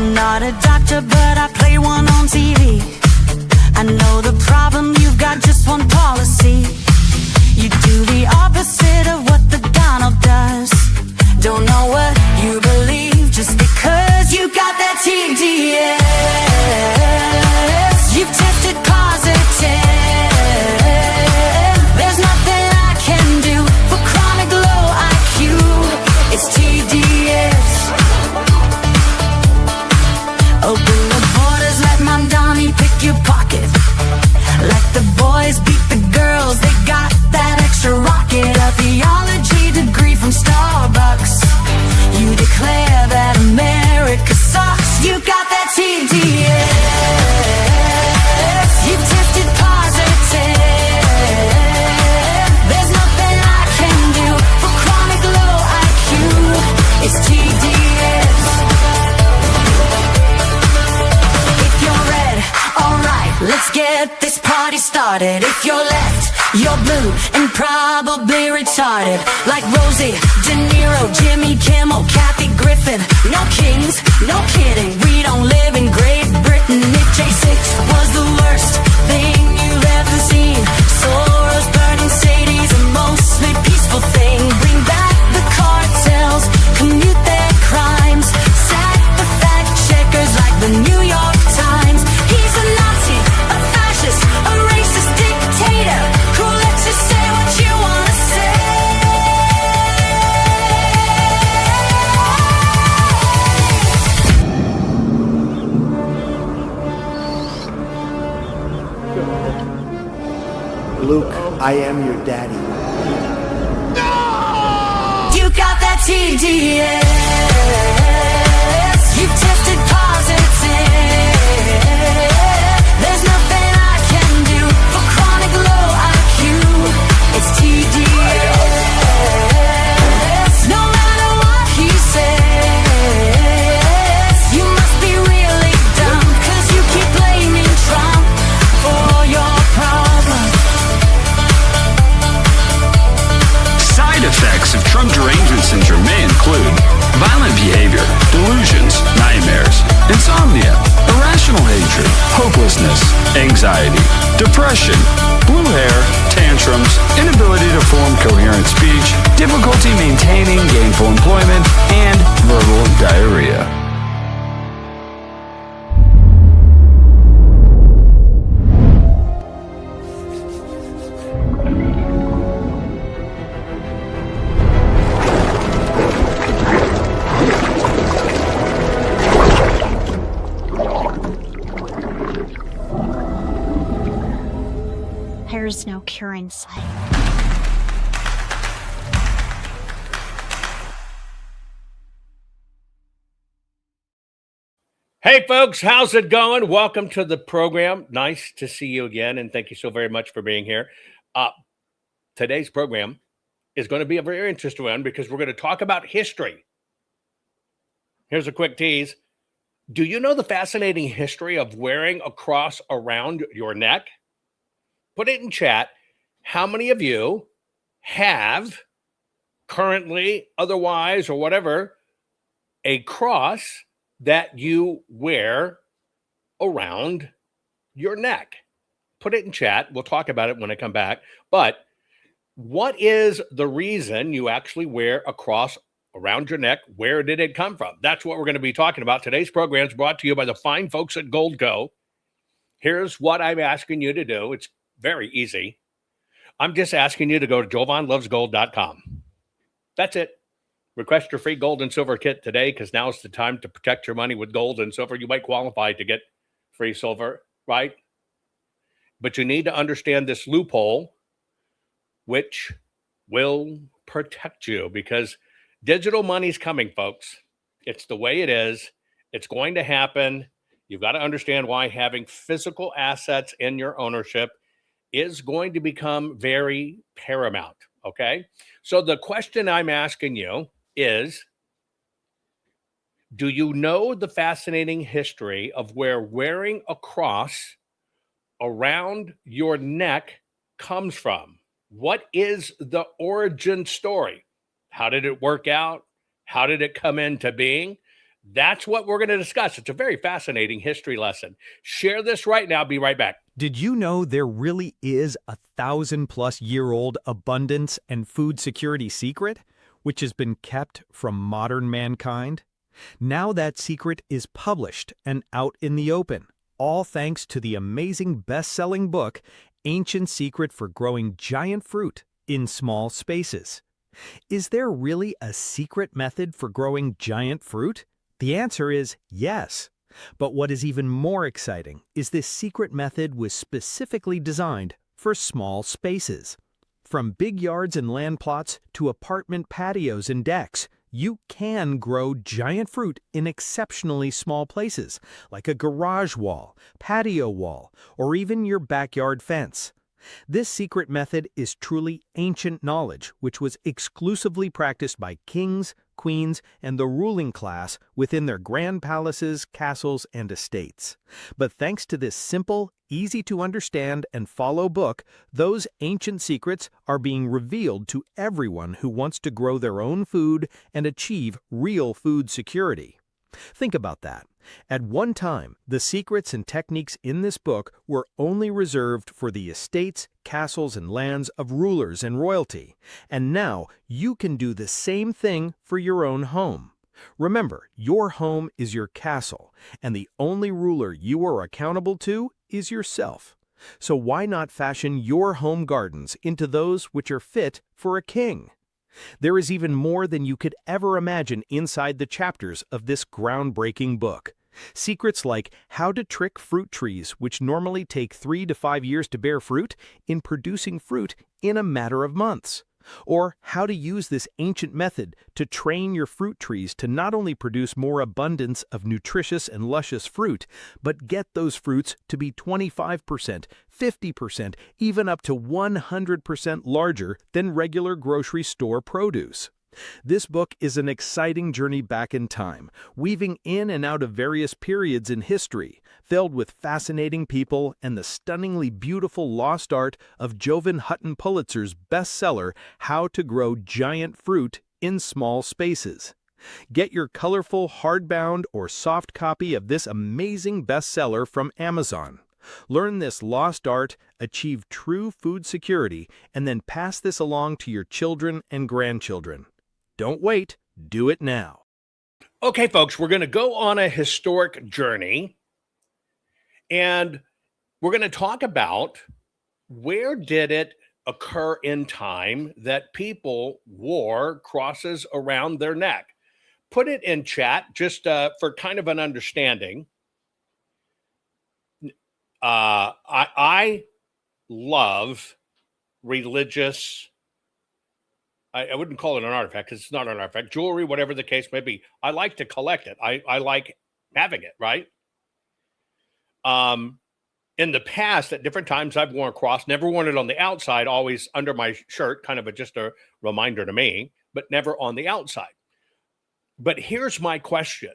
I'm not a doctor, but I play one on TV. I know the problem, you've got just one policy. You do the opposite of what the Donald does. Don't know what you believe just because you got that TDS. You've tested positive. There's nothing I can do for chronic low IQ. It's TDS. Open the borders, let Mamdani pick your pocket. Let the boys beat the girls, they got that extra rocket. A theology degree from Starbucks. You declare that America sucks. You got that TDS. You've tested positive. There's nothing I can do for chronic low IQ. It's TDS. If you're red, alright, let's get this party started. If you're left, you're blue and probably retarded. Like Rosie, De Niro, Jimmy Kimmel, Kathy Griffin. No kings, no kidding, we don't live in Great Britain. If J6 was the worst thing you've ever seen, Soros, burning Sadies, a mostly peaceful thing. Bring back the cartels, commute their crimes, sack the fact checkers like the New York Times. He's a Nazi, a fascist, a racist dictator who lets you say what you wanna say. Luke, I am your daddy. You got that TDS. You've tested positive. There's nothing I can do for chronic low IQ. It's TDS. No matter what he says, you must be really dumb, 'cause you keep blaming Trump for your problems. Side effects of Trump derangement syndrome may include violent behavior, delusions, nightmares, insomnia, irrational hatred, hopelessness, anxiety, depression, blue hair, tantrums, inability to form coherent speech, difficulty maintaining gainful employment, and verbal diarrhea. There's no cure in sight. Hey folks, how's it going? Welcome to the program. Nice to see you again, and thank you so very much for being here. Today's program is going to be a very interesting one because we're going to talk about history. Here's a quick tease. Do you know the fascinating history of wearing a cross around your neck? Put it in chat. How many of you have currently, otherwise, or whatever, a cross that you wear around your neck? Put it in chat. We'll talk about it when I come back. But what is the reason you actually wear a cross around your neck? Where did it come from? That's what we're going to be talking about. Today's program is brought to you by the fine folks at Gold Co. Here's what I'm asking you to do. It's very easy. I'm just asking you to go to jovanlovesgold.com. That's it. Request your free gold and silver kit today, because now is the time to protect your money with gold and silver. You might qualify to get free silver, right? But you need to understand this loophole, which will protect you, because digital money's coming, folks. It's the way it is. It's going to happen. You've got to understand why having physical assets in your ownership is going to become very paramount, okay? So the question I'm asking you is, do you know the fascinating history of where wearing a cross around your neck comes from? What is the origin story? How did it work out? How did it come into being? That's what we're going to discuss. It's a very fascinating history lesson. Share this right now. Be right back. Did you know there really is a 1,000-plus-year-old abundance and food security secret, which has been kept from modern mankind? Now that secret is published and out in the open, all thanks to the amazing best-selling book, Ancient Secret for Growing Giant Fruit in Small Spaces. Is there really a secret method for growing giant fruit? The answer is yes. But what is even more exciting is this secret method was specifically designed for small spaces. From big yards and land plots to apartment patios and decks, you can grow giant fruit in exceptionally small places, like a garage wall, patio wall, or even your backyard fence. This secret method is truly ancient knowledge, which was exclusively practiced by kings, queens, and the ruling class within their grand palaces, castles, and estates. But thanks to this simple, easy-to-understand and follow book, those ancient secrets are being revealed to everyone who wants to grow their own food and achieve real food security. Think about that. At one time, the secrets and techniques in this book were only reserved for the estates, castles, and lands of rulers and royalty. And now you can do the same thing for your own home. Remember, your home is your castle, and the only ruler you are accountable to is yourself. So why not fashion your home gardens into those which are fit for a king? There is even more than you could ever imagine inside the chapters of this groundbreaking book. Secrets like how to trick fruit trees, which normally take 3 to 5 years to bear fruit, in producing fruit in a matter of months. Or how to use this ancient method to train your fruit trees to not only produce more abundance of nutritious and luscious fruit, but get those fruits to be 25%, 50%, even up to 100% larger than regular grocery store produce. This book is an exciting journey back in time, weaving in and out of various periods in history, filled with fascinating people and the stunningly beautiful lost art of Jovan Hutton Pulitzer's bestseller, How to Grow Giant Fruit in Small Spaces. Get your colorful hardbound or soft copy of this amazing bestseller from Amazon. Learn this lost art, achieve true food security, and then pass this along to your children and grandchildren. Don't wait, do it now. Okay, folks, we're going to go on a historic journey, and we're going to talk about where did it occur in time that people wore crosses around their neck. Put it in chat just for kind of an understanding. I love religious, I wouldn't call it an artifact because it's not an artifact, jewelry, whatever the case may be. I like to collect it. I like having it, right? In the past, at different times, I've worn a cross, never worn it on the outside, always under my shirt, kind of just a reminder to me, but never on the outside. But here's my question.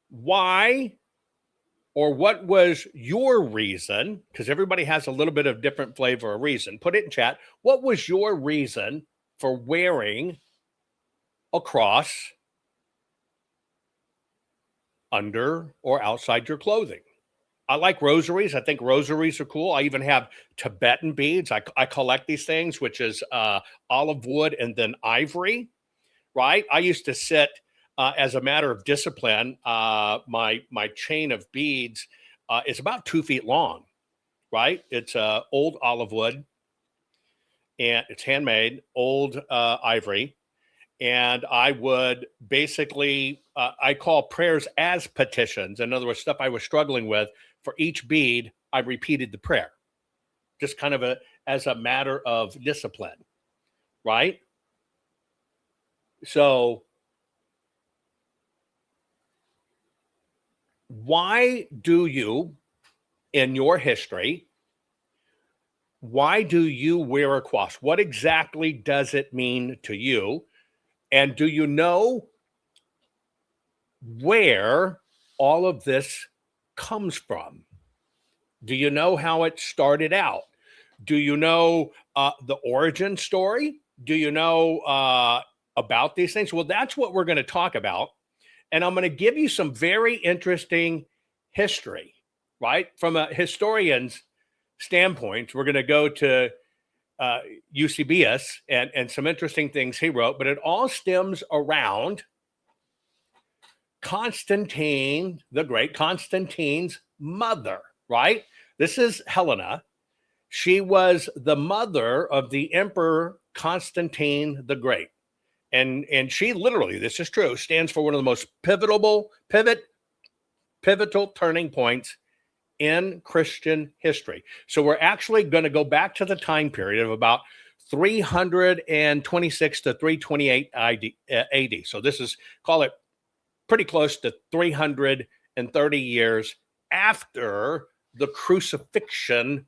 Why or what was your reason? Because everybody has a little bit of different flavor of reason. Put it in chat. What was your reason for wearing a cross under or outside your clothing? I like rosaries. I think rosaries are cool. I even have Tibetan beads. I collect these things, which is olive wood and then ivory, right? I used to sit as a matter of discipline, my chain of beads is about 2 feet long, right? It's old olive wood, and it's handmade, old ivory. And I would basically, I call prayers as petitions. In other words, stuff I was struggling with. For each bead, I repeated the prayer, just kind of as a matter of discipline, right? So why do you, in your history, why do you wear a cross? What exactly does it mean to you? And do you know where all of this comes from? Do you know how it started out? Do you know the origin story? Do you know about these things? Well, that's what we're going to talk about. And I'm going to give you some very interesting history, right? From a historian's standpoint, we're going to go to Eusebius and some interesting things he wrote, but it all stems around Constantine the Great, Constantine's mother, right? This is Helena. She was the mother of the Emperor Constantine the Great. And she literally, this is true, stands for one of the most pivotal turning points in Christian history. So we're actually going to go back to the time period of about 326 to 328 AD. So this is, call it pretty close to 330 years after the crucifixion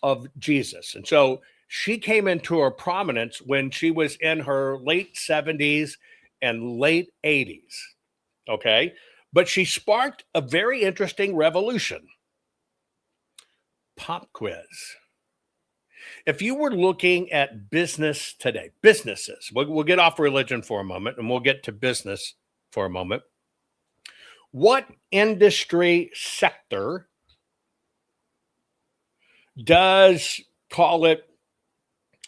of Jesus. And so she came into her prominence when she was in her late 70s and late 80s. Okay. But she sparked a very interesting revolution. Pop quiz. If you were looking at business today, businesses, we'll get off religion for a moment and we'll get to business for a moment. What industry sector does, call it,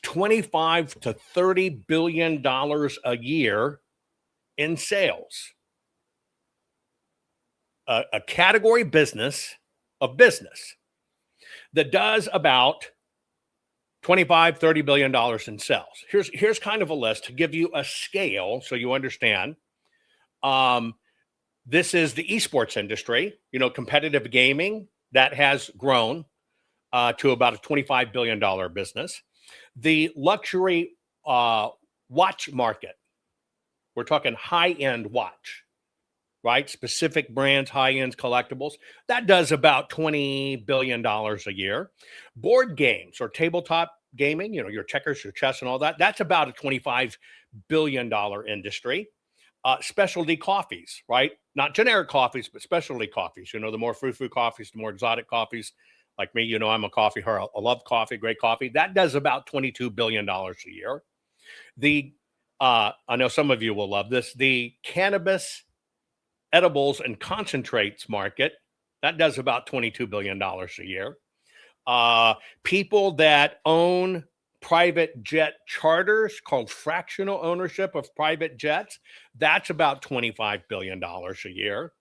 25 to 30 billion dollars a year in sales? A category business that does about 25, 30 billion dollars in sales. Here's kind of a list to give you a scale so you understand. This is the esports industry, competitive gaming that has grown to about a $25 billion business. The luxury watch market, we're talking high-end watch, right? Specific brands, high-end collectibles, that does about $20 billion a year. Board games or tabletop gaming, your checkers, your chess and all that, that's about a $25 billion industry. Specialty coffees, right? Not generic coffees, but specialty coffees. The more frou-frou coffees, the more exotic coffees. Like me, I'm a coffee her. I love coffee, great coffee. That does about $22 billion a year. I know some of you will love this. The cannabis, edibles, and concentrates market, that does about $22 billion a year. People that own private jet charters, called fractional ownership of private jets, that's about $25 billion a year.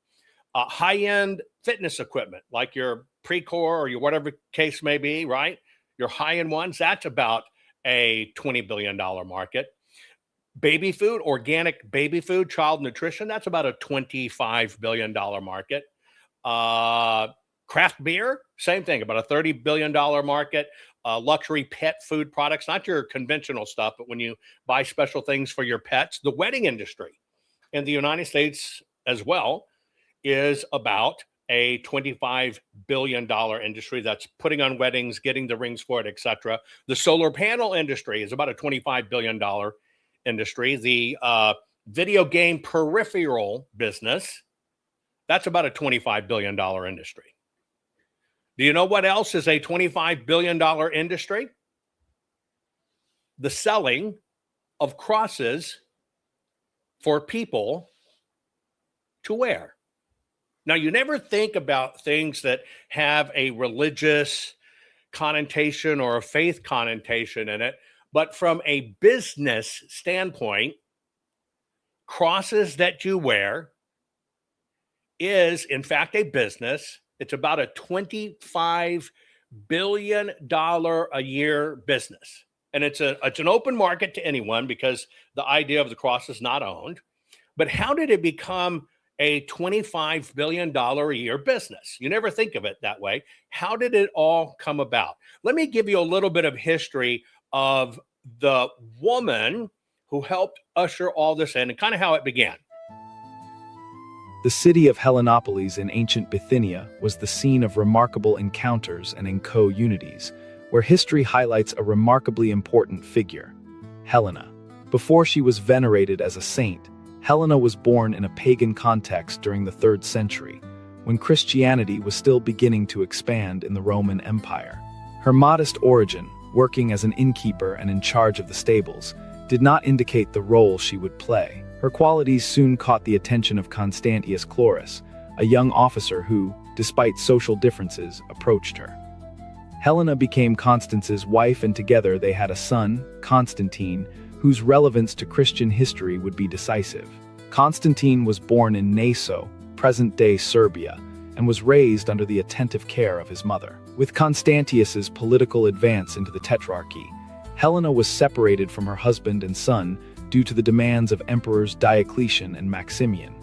High-end fitness equipment, like your Precor or your whatever case may be, right? Your high-end ones, that's about a $20 billion market. Baby food, organic baby food, child nutrition, that's about a $25 billion market. Craft beer, same thing, about a $30 billion market. Luxury pet food products, not your conventional stuff, but when you buy special things for your pets. The wedding industry in the United States as well is about a $25 billion industry that's putting on weddings, getting the rings for it, etc. The solar panel industry is about a $25 billion industry. The video game peripheral business, that's about a $25 billion industry. Do you know what else is a $25 billion industry? The selling of crosses for people to wear. Now, you never think about things that have a religious connotation or a faith connotation in it, but from a business standpoint, crosses that you wear is, in fact, a business. It's about a $25 billion a year business. And it's an open market to anyone because the idea of the cross is not owned. But how did it become a $25 billion a year business? You never think of it that way. How did it all come about? Let me give you a little bit of history of the woman who helped usher all this in and kind of how it began. The city of Helenopolis in ancient Bithynia was the scene of remarkable encounters and unities, where history highlights a remarkably important figure, Helena. Before she was venerated as a saint, Helena was born in a pagan context during the 3rd century, when Christianity was still beginning to expand in the Roman Empire. Her modest origin, working as an innkeeper and in charge of the stables, did not indicate the role she would play. Her qualities soon caught the attention of Constantius Chlorus, a young officer who, despite social differences, approached her. Helena became Constance's wife, and together they had a son, Constantine, whose relevance to Christian history would be decisive. Constantine was born in Naso, present-day Serbia, and was raised under the attentive care of his mother. With Constantius's political advance into the Tetrarchy, Helena was separated from her husband and son due to the demands of emperors Diocletian and Maximian,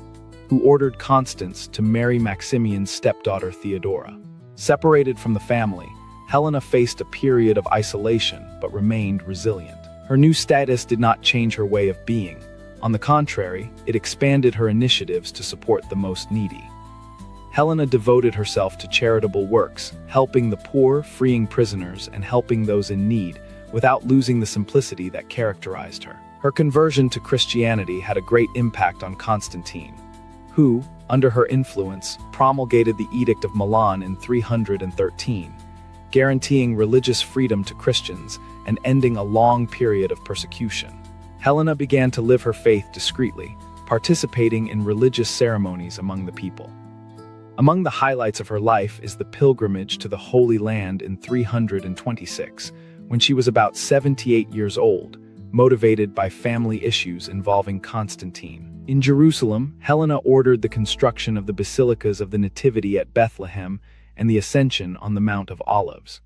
who ordered Constance to marry Maximian's stepdaughter Theodora. Separated from the family, Helena faced a period of isolation but remained resilient. Her new status did not change her way of being. On the contrary, it expanded her initiatives to support the most needy. Helena devoted herself to charitable works, helping the poor, freeing prisoners, and helping those in need, without losing the simplicity that characterized her. Her conversion to Christianity had a great impact on Constantine, who, under her influence, promulgated the Edict of Milan in 313, guaranteeing religious freedom to Christians and ending a long period of persecution. Helena began to live her faith discreetly, participating in religious ceremonies among the people. Among the highlights of her life is the pilgrimage to the Holy Land in 326, when she was about 78 years old, motivated by family issues involving Constantine. In Jerusalem, Helena ordered the construction of the basilicas of the Nativity at Bethlehem and the Ascension on the Mount of Olives.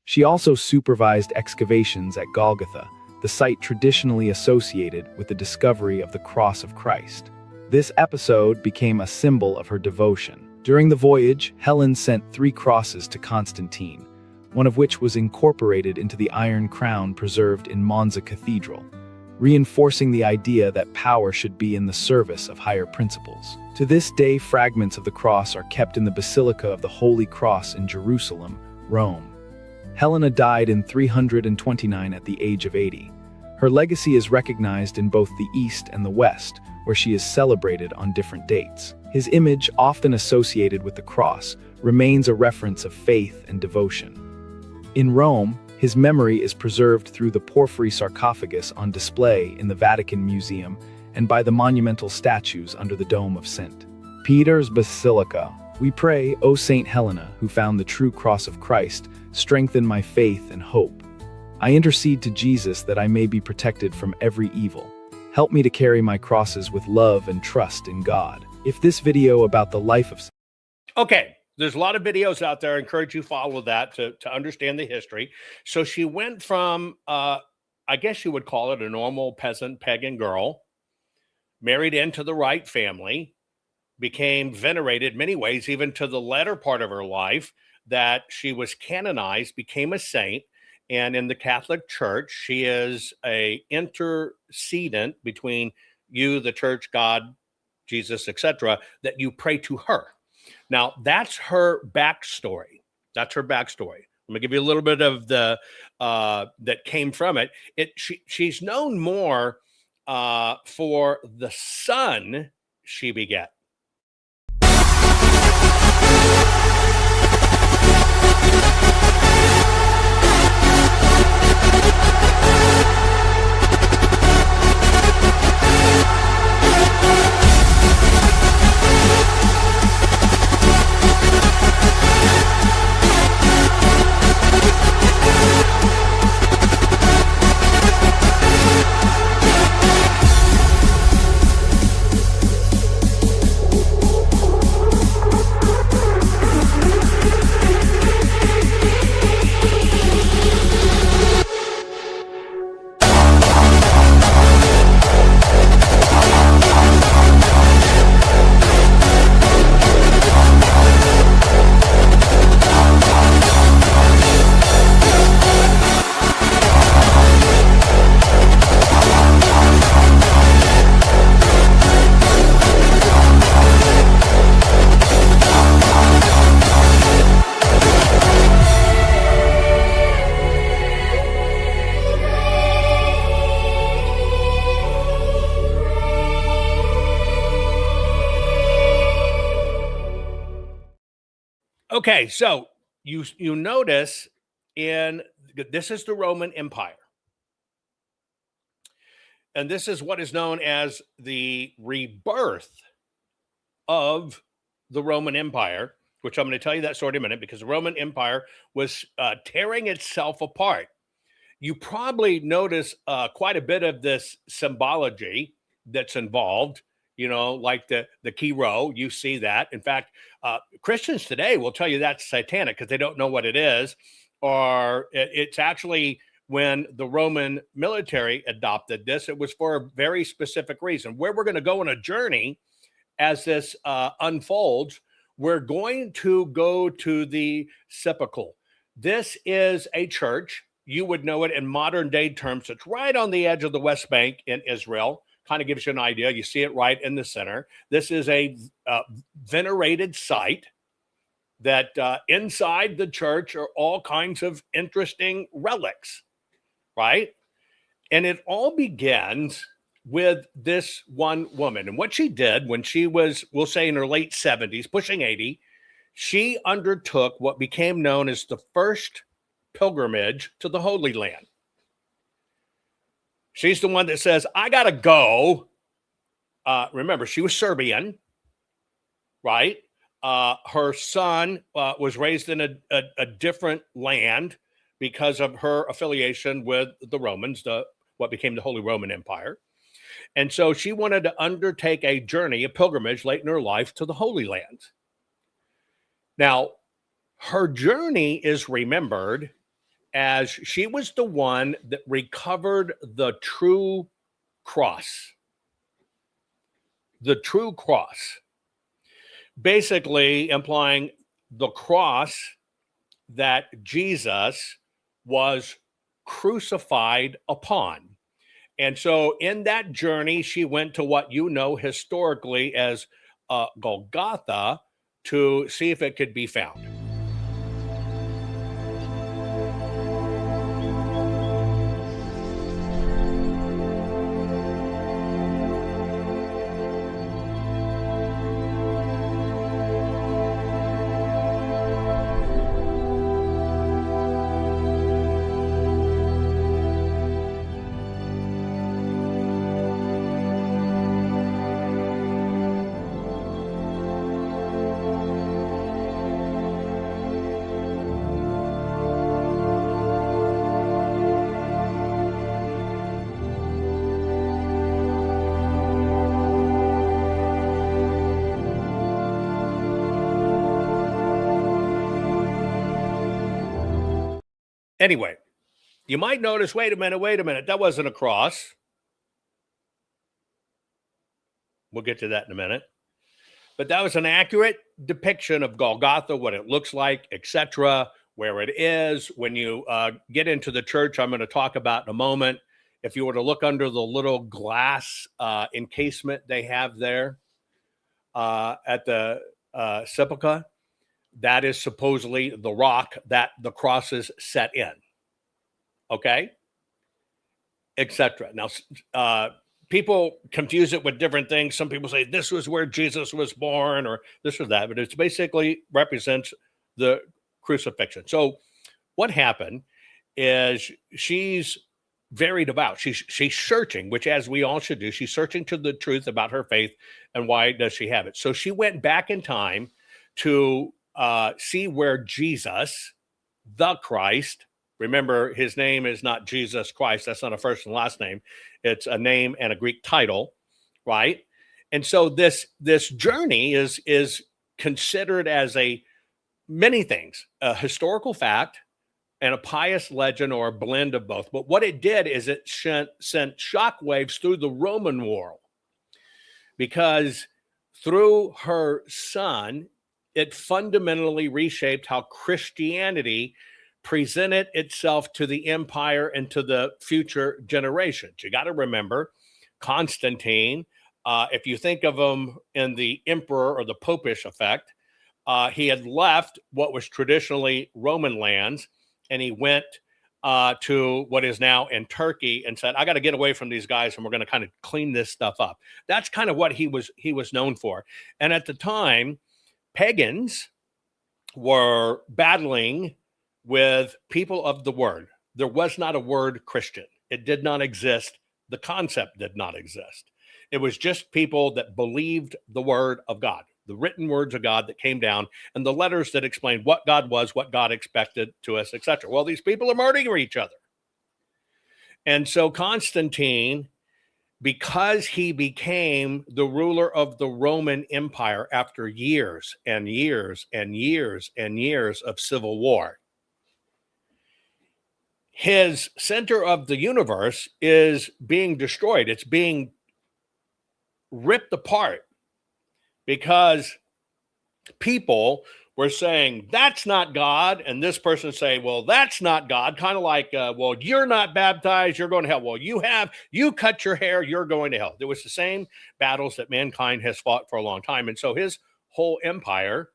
She also supervised excavations at Golgotha, the site traditionally associated with the discovery of the cross of Christ. This episode became a symbol of her devotion. During the voyage, Helen sent 3 crosses to Constantine, one of which was incorporated into the iron crown preserved in Monza Cathedral, reinforcing the idea that power should be in the service of higher principles. To this day, fragments of the cross are kept in the Basilica of the Holy Cross in Jerusalem, Rome. Helena died in 329 at the age of 80. Her legacy is recognized in both the East and the West, where she is celebrated on different dates. His image, often associated with the cross, remains a reference of faith and devotion. In Rome, his memory is preserved through the porphyry sarcophagus on display in the Vatican Museum and by the monumental statues under the dome of St. Peter's Basilica. We pray, O Saint Helena, who found the true cross of Christ, strengthen my faith and hope. I intercede to Jesus that I may be protected from every evil. Help me to carry my crosses with love and trust in God. If this video about the life of... Okay, there's a lot of videos out there. I encourage you to follow that to understand the history. So she went from, I guess you would call it a normal peasant pagan girl, married into the right family, became venerated in many ways, even to the latter part of her life, that she was canonized, became a saint. And in the Catholic Church, she is a intercedent between you, the church, God, Jesus, etc., that you pray to her. Now, that's her backstory. That's her backstory. Let me give you a little bit of the that came from it. She's known more for the son she begat. Okay, so you notice this is the Roman Empire. And this is what is known as the rebirth of the Roman Empire, which I'm going to tell you that story in a minute, because the Roman Empire was tearing itself apart. You probably notice quite a bit of this symbology that's involved, like the key row. You see that. In fact, Christians today will tell you that's satanic because they don't know what it is, or it's actually when the Roman military adopted this, it was for a very specific reason. Where we're going to go on a journey as this unfolds, we're going to go to the sepulchre. This is a church. You would know it in modern day terms. It's right on the edge of the West Bank in Israel. Kind of gives you an idea. You see it right in the center. This is a venerated site that inside the church are all kinds of interesting relics, right? And it all begins with this one woman. And what she did when she was, we'll say in her late 70s, pushing 80, she undertook what became known as the first pilgrimage to the Holy Land. She's the one that says, I got to go. Remember, she was Serbian, right? Her son was raised in a different land because of her affiliation with the Romans, what became the Holy Roman Empire. And so she wanted to undertake a journey, a pilgrimage late in her life to the Holy Land. Now, her journey is remembered as she was the one that recovered the true cross. The true cross. Basically implying the cross that Jesus was crucified upon. And so in that journey, she went to what you know historically as Golgotha to see if it could be found. Anyway, you might notice, wait a minute, that wasn't a cross. We'll get to that in a minute. But that was an accurate depiction of Golgotha, what it looks like, etc., where it is. When you get into the church, I'm going to talk about in a moment. If you were to look under the little glass encasement they have there at the sepulchre, that is supposedly the rock that the cross is set in. Okay? Etc. Now, people confuse it with different things. Some people say this was where Jesus was born or this or that, but it basically represents the crucifixion. So what happened is she's very devout. She's searching, which as we all should do, she's searching to the truth about her faith and why does she have it. So she went back in time to see where Jesus, the Christ, remember his name is not Jesus Christ. That's not a first and last name. It's a name and a Greek title, right? And so this journey is considered as many things, a historical fact and a pious legend or a blend of both. But what it did is it sent shockwaves through the Roman world, because through her son, it fundamentally reshaped how Christianity presented itself to the empire and to the future generations. You got to remember Constantine, if you think of him in the emperor or the popish effect, he had left what was traditionally Roman lands, and he went to what is now in Turkey and said, I got to get away from these guys and we're going to kind of clean this stuff up. That's kind of what he was known for. And at the time, pagans were battling with people of the word. There was not a word Christian. It did not exist The concept did not exist. It was just people that believed the word of God, the written words of God that came down, and the letters that explained what God was, what God expected to us, etc. Well, these people are murdering each other. And so Constantine, because he became the ruler of the Roman Empire after years and years and years and years of civil war, his center of the universe is being destroyed. It's being ripped apart because people were saying, that's not God. And this person saying, well, that's not God. Kind of like, well, you're not baptized, you're going to hell. Well, you cut your hair, you're going to hell. There was the same battles that mankind has fought for a long time. And so his whole empire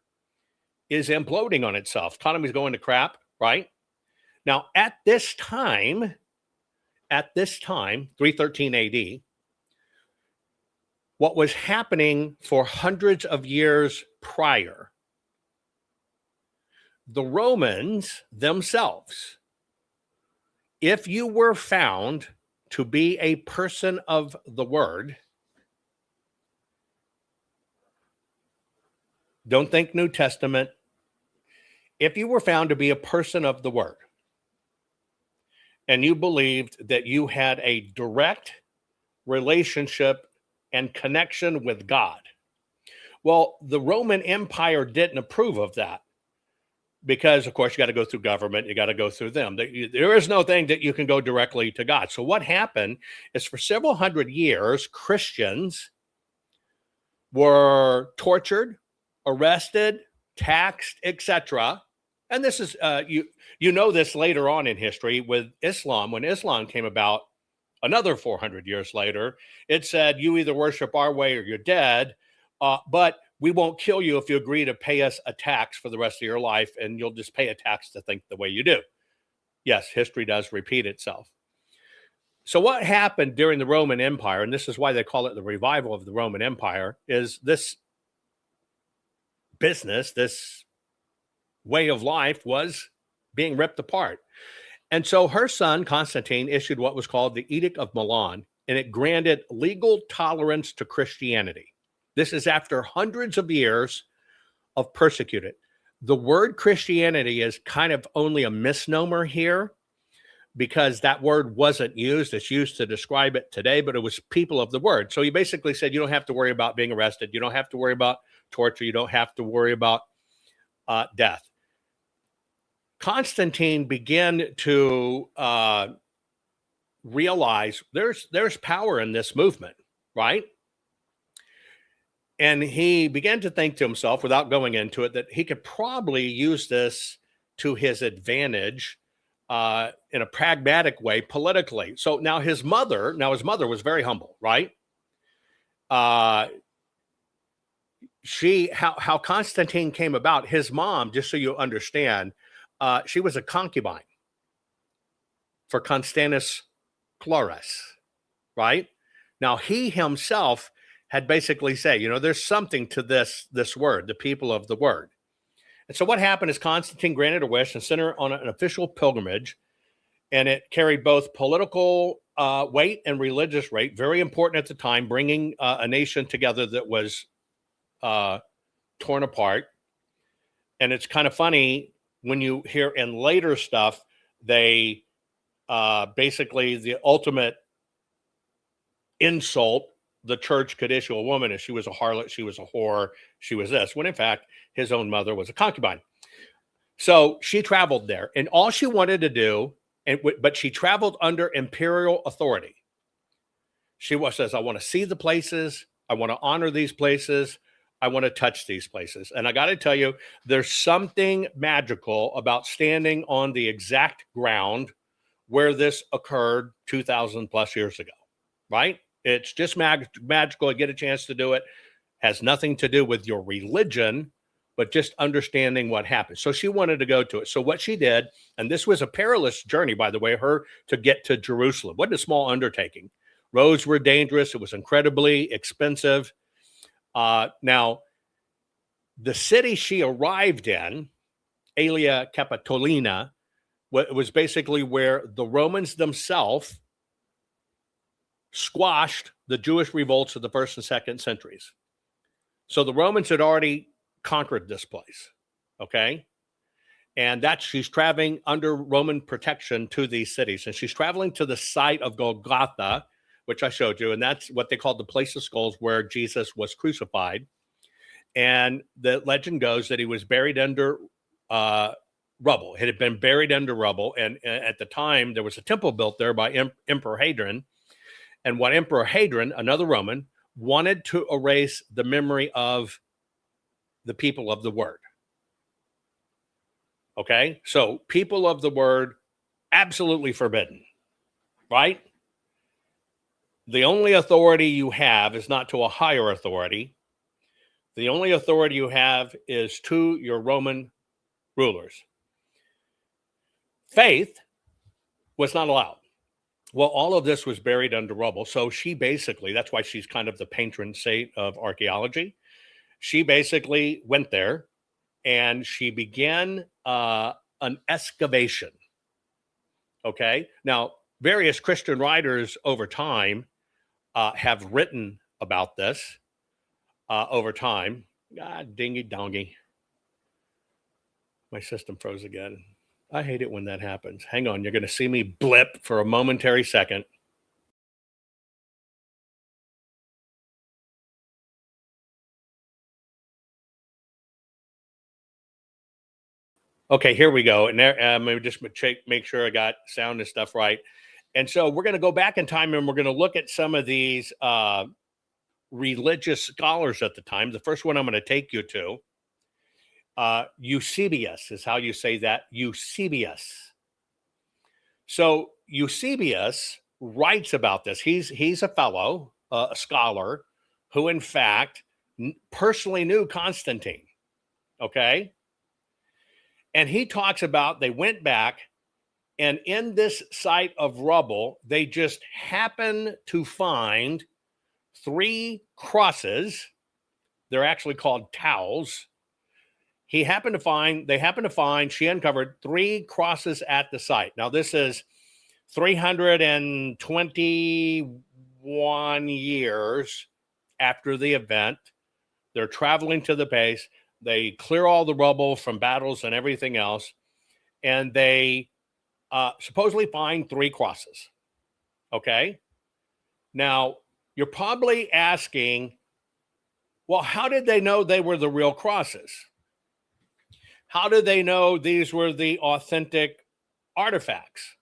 is imploding on itself. Economy's going to crap, right? Now, at this time, 313 AD, what was happening for hundreds of years prior, the Romans themselves, if you were found to be a person of the word, don't think New Testament, if you were found to be a person of the word, and you believed that you had a direct relationship and connection with God. Well, the Roman Empire didn't approve of that because, of course, you got to go through government. You got to go through them. There is no thing that you can go directly to God. So what happened is for several hundred years, Christians were tortured, arrested, taxed, etc. And this is, you know this later on in history with Islam. When Islam came about another 400 years later, it said, you either worship our way or you're dead, but we won't kill you if you agree to pay us a tax for the rest of your life, and you'll just pay a tax to think the way you do. Yes, history does repeat itself. So what happened during the Roman Empire, and this is why they call it the revival of the Roman Empire, is this business, this way of life was being ripped apart. And so her son, Constantine, issued what was called the Edict of Milan, and it granted legal tolerance to Christianity. This is after hundreds of years of persecuted. The word Christianity is kind of only a misnomer here because that word wasn't used. It's used to describe it today, but it was people of the word. So he basically said, you don't have to worry about being arrested. You don't have to worry about torture. You don't have to worry about death. Constantine began to realize there's power in this movement, right? And he began to think to himself, without going into it, that he could probably use this to his advantage in a pragmatic way politically. So now his mother was very humble, right? How Constantine came about, his mom, just so you understand, she was a concubine for Constantius Chlorus, right? Now, he himself had basically said, there's something to this word, the people of the word. And so what happened is Constantine granted a wish and sent her on an official pilgrimage, and it carried both political weight and religious weight, very important at the time, bringing a nation together that was torn apart. And it's kind of funny when you hear in later stuff, they basically the ultimate insult the church could issue a woman is she was a harlot, she was a whore, she was this, when in fact his own mother was a concubine. So she traveled there, and all she wanted to do, but she traveled under imperial authority. She says, I want to see the places, I want to honor these places, I want to touch these places. And I got to tell you, there's something magical about standing on the exact ground where this occurred 2,000 plus years ago, right? It's just magical. You get a chance to do it. Has nothing to do with your religion, but just understanding what happened. So she wanted to go to it. So what she did, and this was a perilous journey, by the way, her to get to Jerusalem. What a small undertaking. Roads were dangerous. It was incredibly expensive. Now, the city she arrived in, Aelia Capitolina, was basically where the Romans themselves squashed the Jewish revolts of the 1st and 2nd centuries. So the Romans had already conquered this place, okay? And she's traveling under Roman protection to these cities. And she's traveling to the site of Golgotha, which I showed you. And that's what they called the place of skulls, where Jesus was crucified. And the legend goes that he was buried under rubble. It had been buried under rubble. And at the time, there was a temple built there by Emperor Hadrian. And what Emperor Hadrian, another Roman, wanted to erase the memory of the people of the word. Okay, so people of the word, absolutely forbidden, right? The only authority you have is not to a higher authority. The only authority you have is to your Roman rulers. Faith was not allowed. Well, all of this was buried under rubble. So she basically, that's why she's kind of the patron saint of archaeology. She basically went there and she began an excavation. Okay. Now, various Christian writers over time have written about this over time. God, dingy dongy. My system froze again. I hate it when that happens. Hang on. You're going to see me blip for a momentary second. Okay, here we go. And there, maybe just make sure I got sound and stuff right. And so we're going to go back in time and we're going to look at some of these religious scholars at the time. The first one I'm going to take you to, Eusebius is how you say that, Eusebius. So Eusebius writes about this. He's a fellow, a scholar, who in fact personally knew Constantine. Okay. And he talks about they went back, and in this site of rubble, they just happened to find 3 crosses. They're actually called towels. She uncovered 3 crosses at the site. Now, this is 321 years after the event. They're traveling to the base. They clear all the rubble from battles and everything else, and they supposedly find 3 crosses. Okay? Now, you're probably asking, well, how did they know they were the real crosses? How did they know these were the authentic artifacts?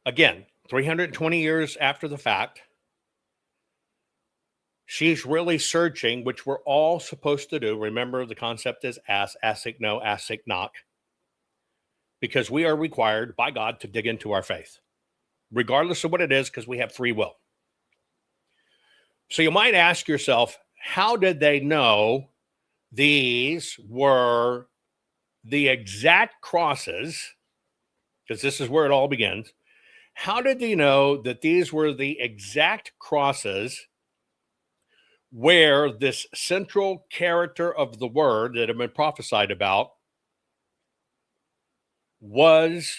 Again, 320 years after the fact, she's really searching, which we're all supposed to do. Remember, the concept is ask, no, ask, knock. Because we are required by God to dig into our faith, regardless of what it is, because we have free will. So you might ask yourself, how did they know these were the exact crosses? Because this is where it all begins. How did they know that these were the exact crosses where this central character of the word that had been prophesied about was,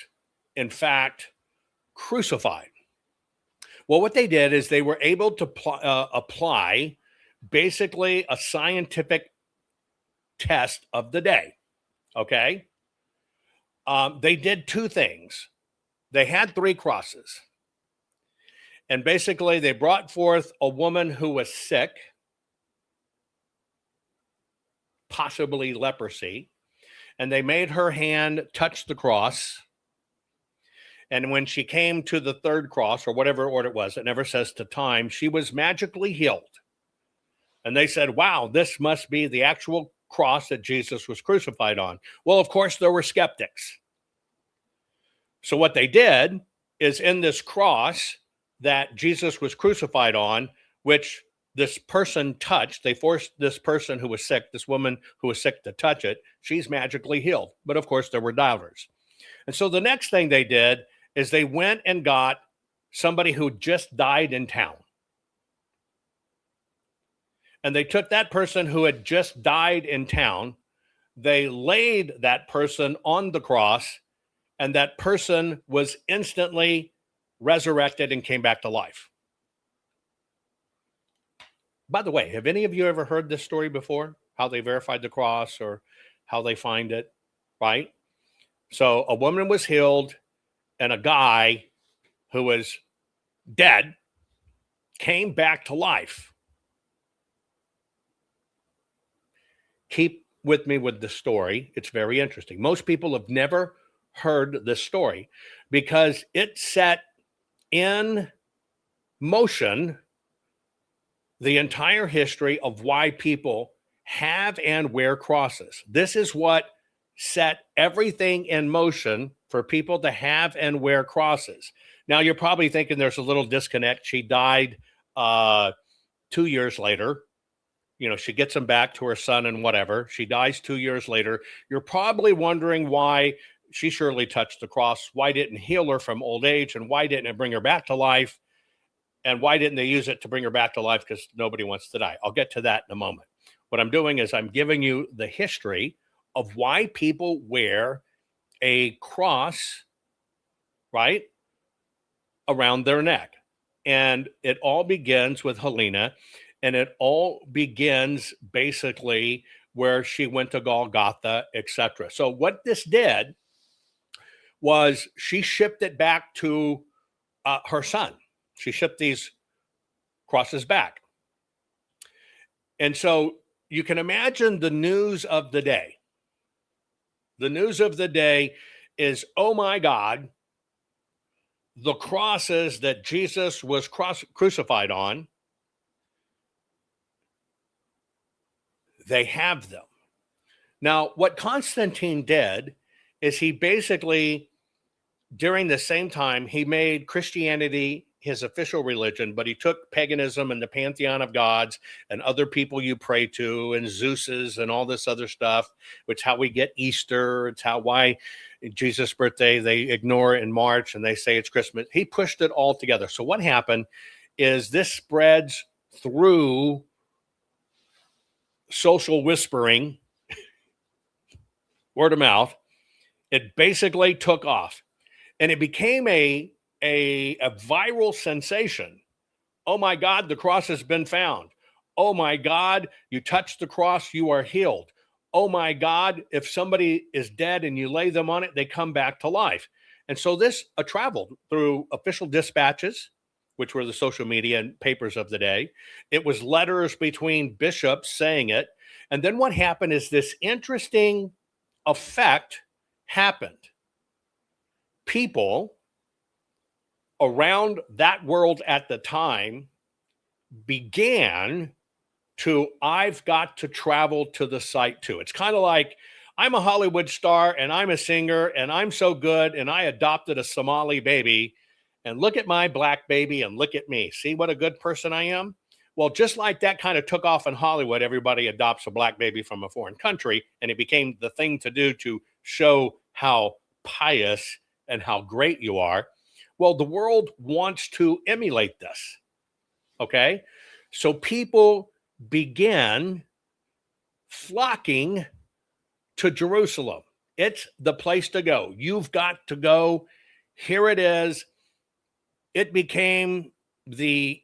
in fact, crucified? Well, what they did is they were able to apply basically a scientific test of the day, okay? They did 2 things. They had 3 crosses. And basically, they brought forth a woman who was sick, possibly leprosy, and they made her hand touch the cross. And when she came to the 3rd cross, or whatever order it was, it never says to time, she was magically healed. And they said, wow, this must be the actual cross that Jesus was crucified on. Well, of course, there were skeptics. So what they did is, in this cross that Jesus was crucified on, which this person touched, they forced this person who was sick, this woman who was sick, to touch it. She's magically healed. But of course, there were doubters. And so the next thing they did is they went and got somebody who just died in town. And they took that person who had just died in town, they laid that person on the cross, and that person was instantly resurrected and came back to life. By the way, have any of you ever heard this story before? How they verified the cross or how they find it, right? So a woman was healed and a guy who was dead came back to life. Keep with me with the story. It's very interesting. Most people have never heard this story because it set in motion the entire history of why people have and wear crosses. This is what set everything in motion for people to have and wear crosses. Now, you're probably thinking there's a little disconnect. She died 2 years later. You know, she gets them back to her son and whatever. She dies 2 years later. You're probably wondering why she surely touched the cross. Why didn't heal her from old age? And why didn't it bring her back to life? And why didn't they use it to bring her back to life? Because nobody wants to die. I'll get to that in a moment. What I'm doing is I'm giving you the history of why people wear a cross, right, around their neck. And it all begins with Helena, and it all begins basically where she went to Golgotha, etc. So what this did was she shipped it back to her son. She shipped these crosses back. And so you can imagine the news of the day. The news of the day is, oh my God, the crosses that Jesus was crucified on, they have them. Now, what Constantine did is he basically, during the same time, he made Christianity his official religion, but he took paganism and the pantheon of gods and other people you pray to and Zeus's and all this other stuff, which is how we get Easter. It's why Jesus' birthday, they ignore it in March and they say it's Christmas. He pushed it all together. So what happened is this spreads through social whispering, word of mouth. It basically took off. And it became a viral sensation. Oh my God, the cross has been found. Oh my God, you touch the cross, you are healed. Oh my God, if somebody is dead and you lay them on it, they come back to life. And so this traveled through official dispatches, which were the social media and papers of the day. It was letters between bishops saying it. And then what happened is this interesting effect happened. People around that world at the time began to, I've got to travel to the site too. It's kind of like, I'm a Hollywood star and I'm a singer and I'm so good and I adopted a Somali baby and look at my black baby and look at me. See what a good person I am? Well, just like that kind of took off in Hollywood, everybody adopts a black baby from a foreign country and it became the thing to do to show how pious and how great you are. Well, the world wants to emulate this, okay? So people began flocking to Jerusalem. It's the place to go. You've got to go. Here it is. It became the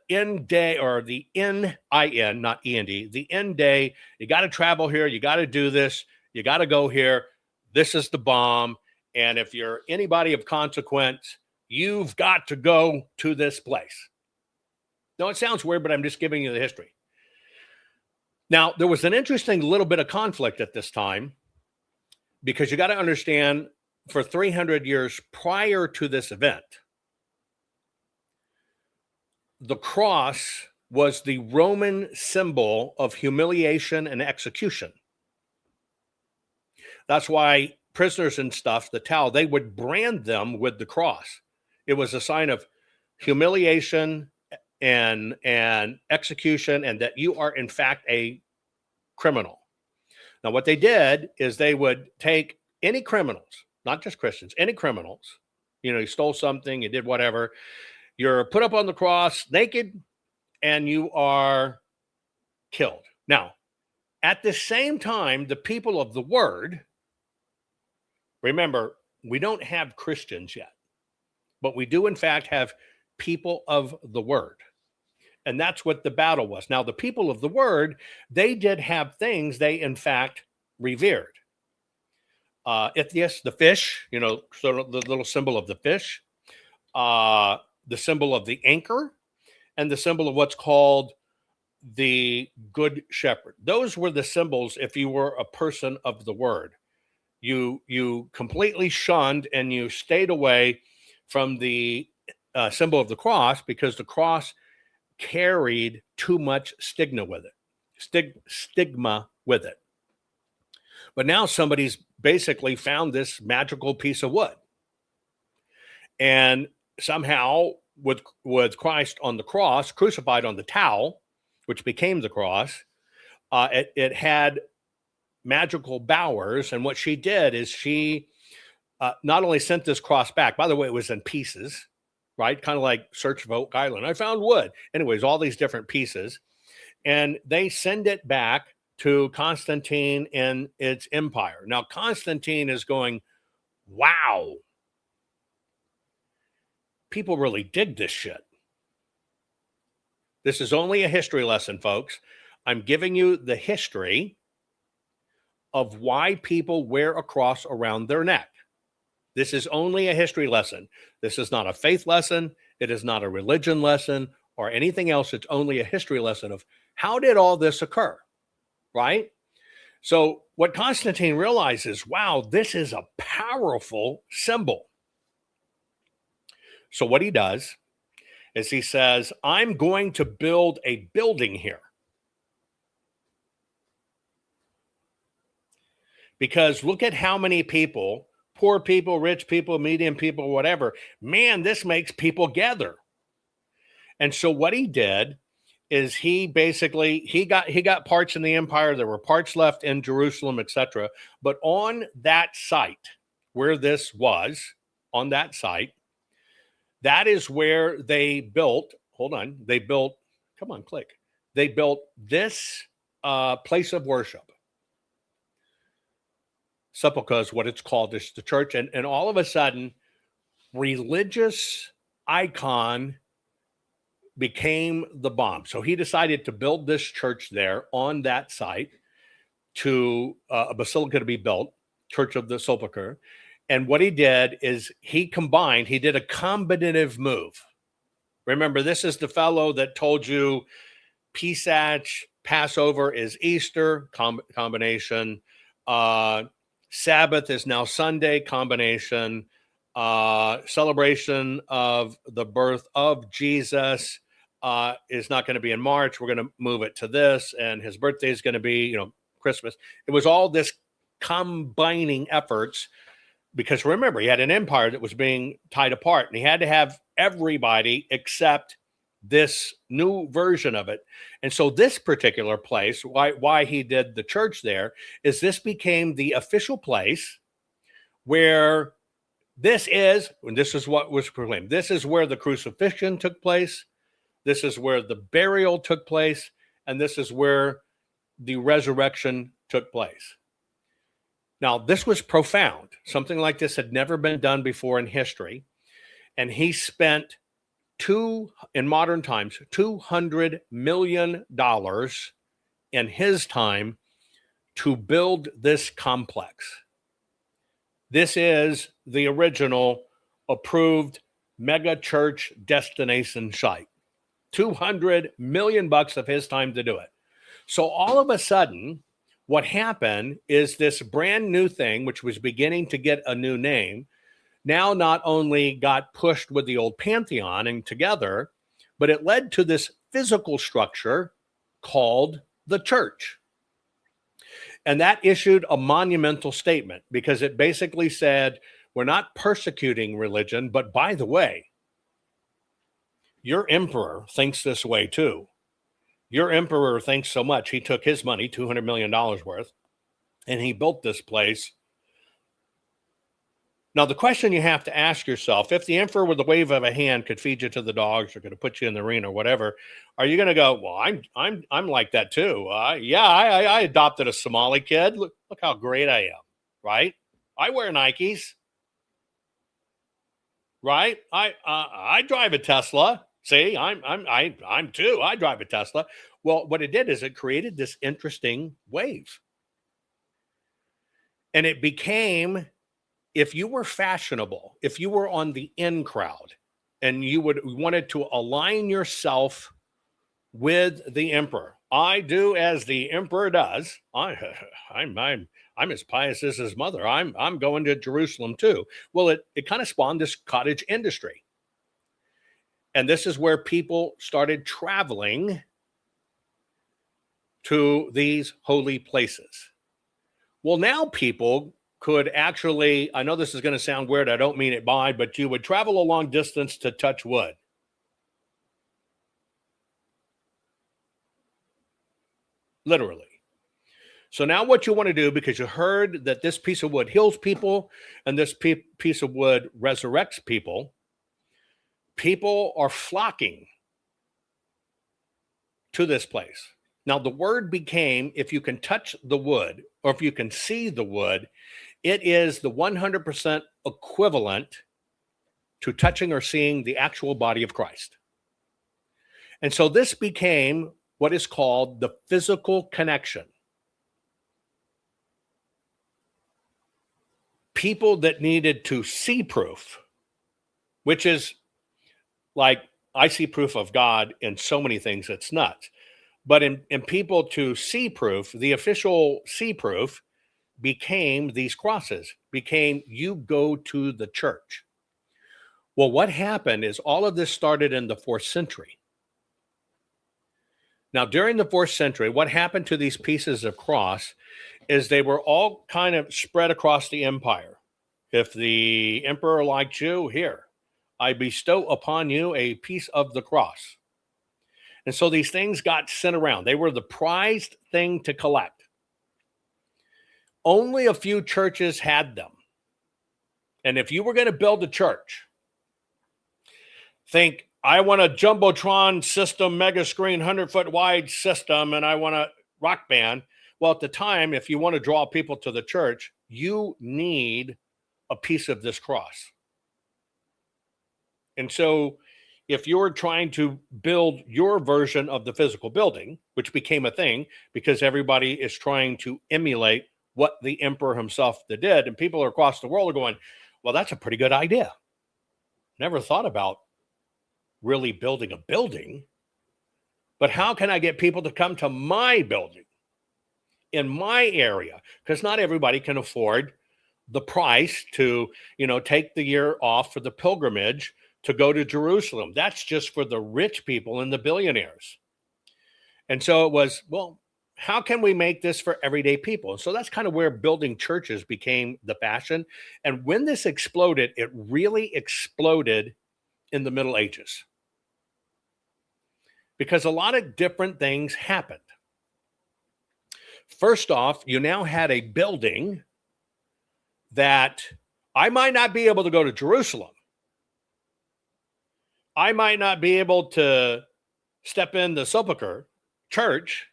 end day, or the N-I-N, not E-N-D, the end day. You got to travel here. You got to do this. You got to go here. This is the bomb. And if you're anybody of consequence, you've got to go to this place. Now, it sounds weird, but I'm just giving you the history. Now, there was an interesting little bit of conflict at this time because you got to understand, for 300 years prior to this event, the cross was the Roman symbol of humiliation and execution. That's why prisoners and stuff, the towel, they would brand them with the cross. It was a sign of humiliation and execution, and that you are in fact a criminal. Now, what they did is they would take any criminals, not just Christians, any criminals. You know, you stole something, you did whatever. You're put up on the cross naked and you are killed. Now, at the same time, the people of the word, remember, we don't have Christians yet, but we do in fact have people of the word. And that's what the battle was. Now, the people of the word, they did have things they in fact revered. Ithias, the fish, sort of the little symbol of the fish, the symbol of the anchor, and the symbol of what's called the good shepherd. Those were the symbols if you were a person of the word. You completely shunned and you stayed away from the symbol of the cross, because the cross carried too much stigma with it. But now somebody's basically found this magical piece of wood. And somehow with Christ on the cross, crucified on the towel, which became the cross, it had magical bowers. And what she did is she not only sent this cross back, by the way, it was in pieces, right? Kind of like Search of Oak Island. I found wood. Anyways, all these different pieces. And they send it back to Constantine in its empire. Now, Constantine is going, wow, people really dig this shit. This is only a history lesson, folks. I'm giving you the history of why people wear a cross around their neck. This is only a history lesson. This is not a faith lesson. It is not a religion lesson or anything else. It's only a history lesson of how did all this occur, right? So what Constantine realizes, wow, this is a powerful symbol. So what he does is he says, I'm going to build a building here. Because look at how many people, poor people, rich people, medium people, whatever, man, this makes people gather. And so what he did is he got parts in the empire. There were parts left in Jerusalem, etc. But on that site where this was, on that site, that is where they built, they built this place of worship. Sepulchre is what it's called. It's the church. And all of a sudden, religious icon became the bomb. So he decided to build this church there on that site, to a basilica to be built, Church of the Sepulchre. And what he did is he did a combinative move. Remember, this is the fellow that told you Pesach, Passover is Easter, combination. Sabbath is now Sunday, combination. Celebration of the birth of Jesus is not going to be in March. We're going to move it to this. And his birthday is going to be, Christmas. It was all this combining efforts, because remember, he had an empire that was being tied apart, and he had to have everybody accept this new version of it. And so this particular place, why he did the church there, is this became the official place where this is what was proclaimed. This is where the crucifixion took place. This is where the burial took place. And this is where the resurrection took place. Now, this was profound. Something like this had never been done before in history. And he spent in modern times, $200 million in his time to build this complex. This is the original approved mega church destination site. $200 million of his time to do it. So all of a sudden, what happened is this brand new thing, which was beginning to get a new name, now not only got pushed with the old Pantheon and together, but it led to this physical structure called the church. And that issued a monumental statement, because it basically said, we're not persecuting religion, but by the way, your emperor thinks this way too. Your emperor thinks so much, he took his money, $200 million worth, and he built this place. Now, the question you have to ask yourself, if the emperor with the wave of a hand could feed you to the dogs or could put you in the arena or whatever, are you going to go, well, I'm like that too. I adopted a Somali kid. Look how great I am, right? I wear Nikes. right? I drive a Tesla. See, I'm too. I drive a Tesla. Well, what it did is it created this interesting wave. And it became, if you were fashionable, if you were on the in crowd and you wanted to align yourself with the emperor, I do as the emperor does. I'm as pious as his mother. I'm going to Jerusalem too. Well, it kind of spawned this cottage industry. And this is where people started traveling to these holy places. Well, now people could actually, I know this is going to sound weird, I don't mean it by, but you would travel a long distance to touch wood. Literally. So now what you want to do, because you heard that this piece of wood heals people and this piece of wood resurrects people, people are flocking to this place. Now, the word became, if you can touch the wood or if you can see the wood, it is the 100% equivalent to touching or seeing the actual body of Christ. And so this became what is called the physical connection. People that needed to see proof, which is like, I see proof of God in so many things, it's nuts. But in people to see proof, the official see proof became these crosses, became you go to the church. Well, what happened is all of this started in the 4th century. Now, during the 4th century, what happened to these pieces of cross is they were all kind of spread across the empire. If the emperor liked you, here, I bestow upon you a piece of the cross. And so these things got sent around. They were the prized thing to collect. Only a few churches had them. And if you were going to build a church, think, I want a Jumbotron system, mega screen, 100-foot wide system, and I want a rock band. Well, at the time, if you want to draw people to the church, you need a piece of this cross. And so if you're trying to build your version of the physical building, which became a thing because everybody is trying to emulate what the emperor himself did, and people across the world are going, well, that's a pretty good idea. Never thought about really building a building, but how can I get people to come to my building in my area? Because not everybody can afford the price to, take the year off for the pilgrimage to go to Jerusalem. That's just for the rich people and the billionaires. And so it was, well, how can we make this for everyday people? So that's kind of where building churches became the fashion. And when this exploded, it really exploded in the Middle Ages. Because a lot of different things happened. First off, you now had a building that I might not be able to go to Jerusalem. I might not be able to step in the sepulcher church,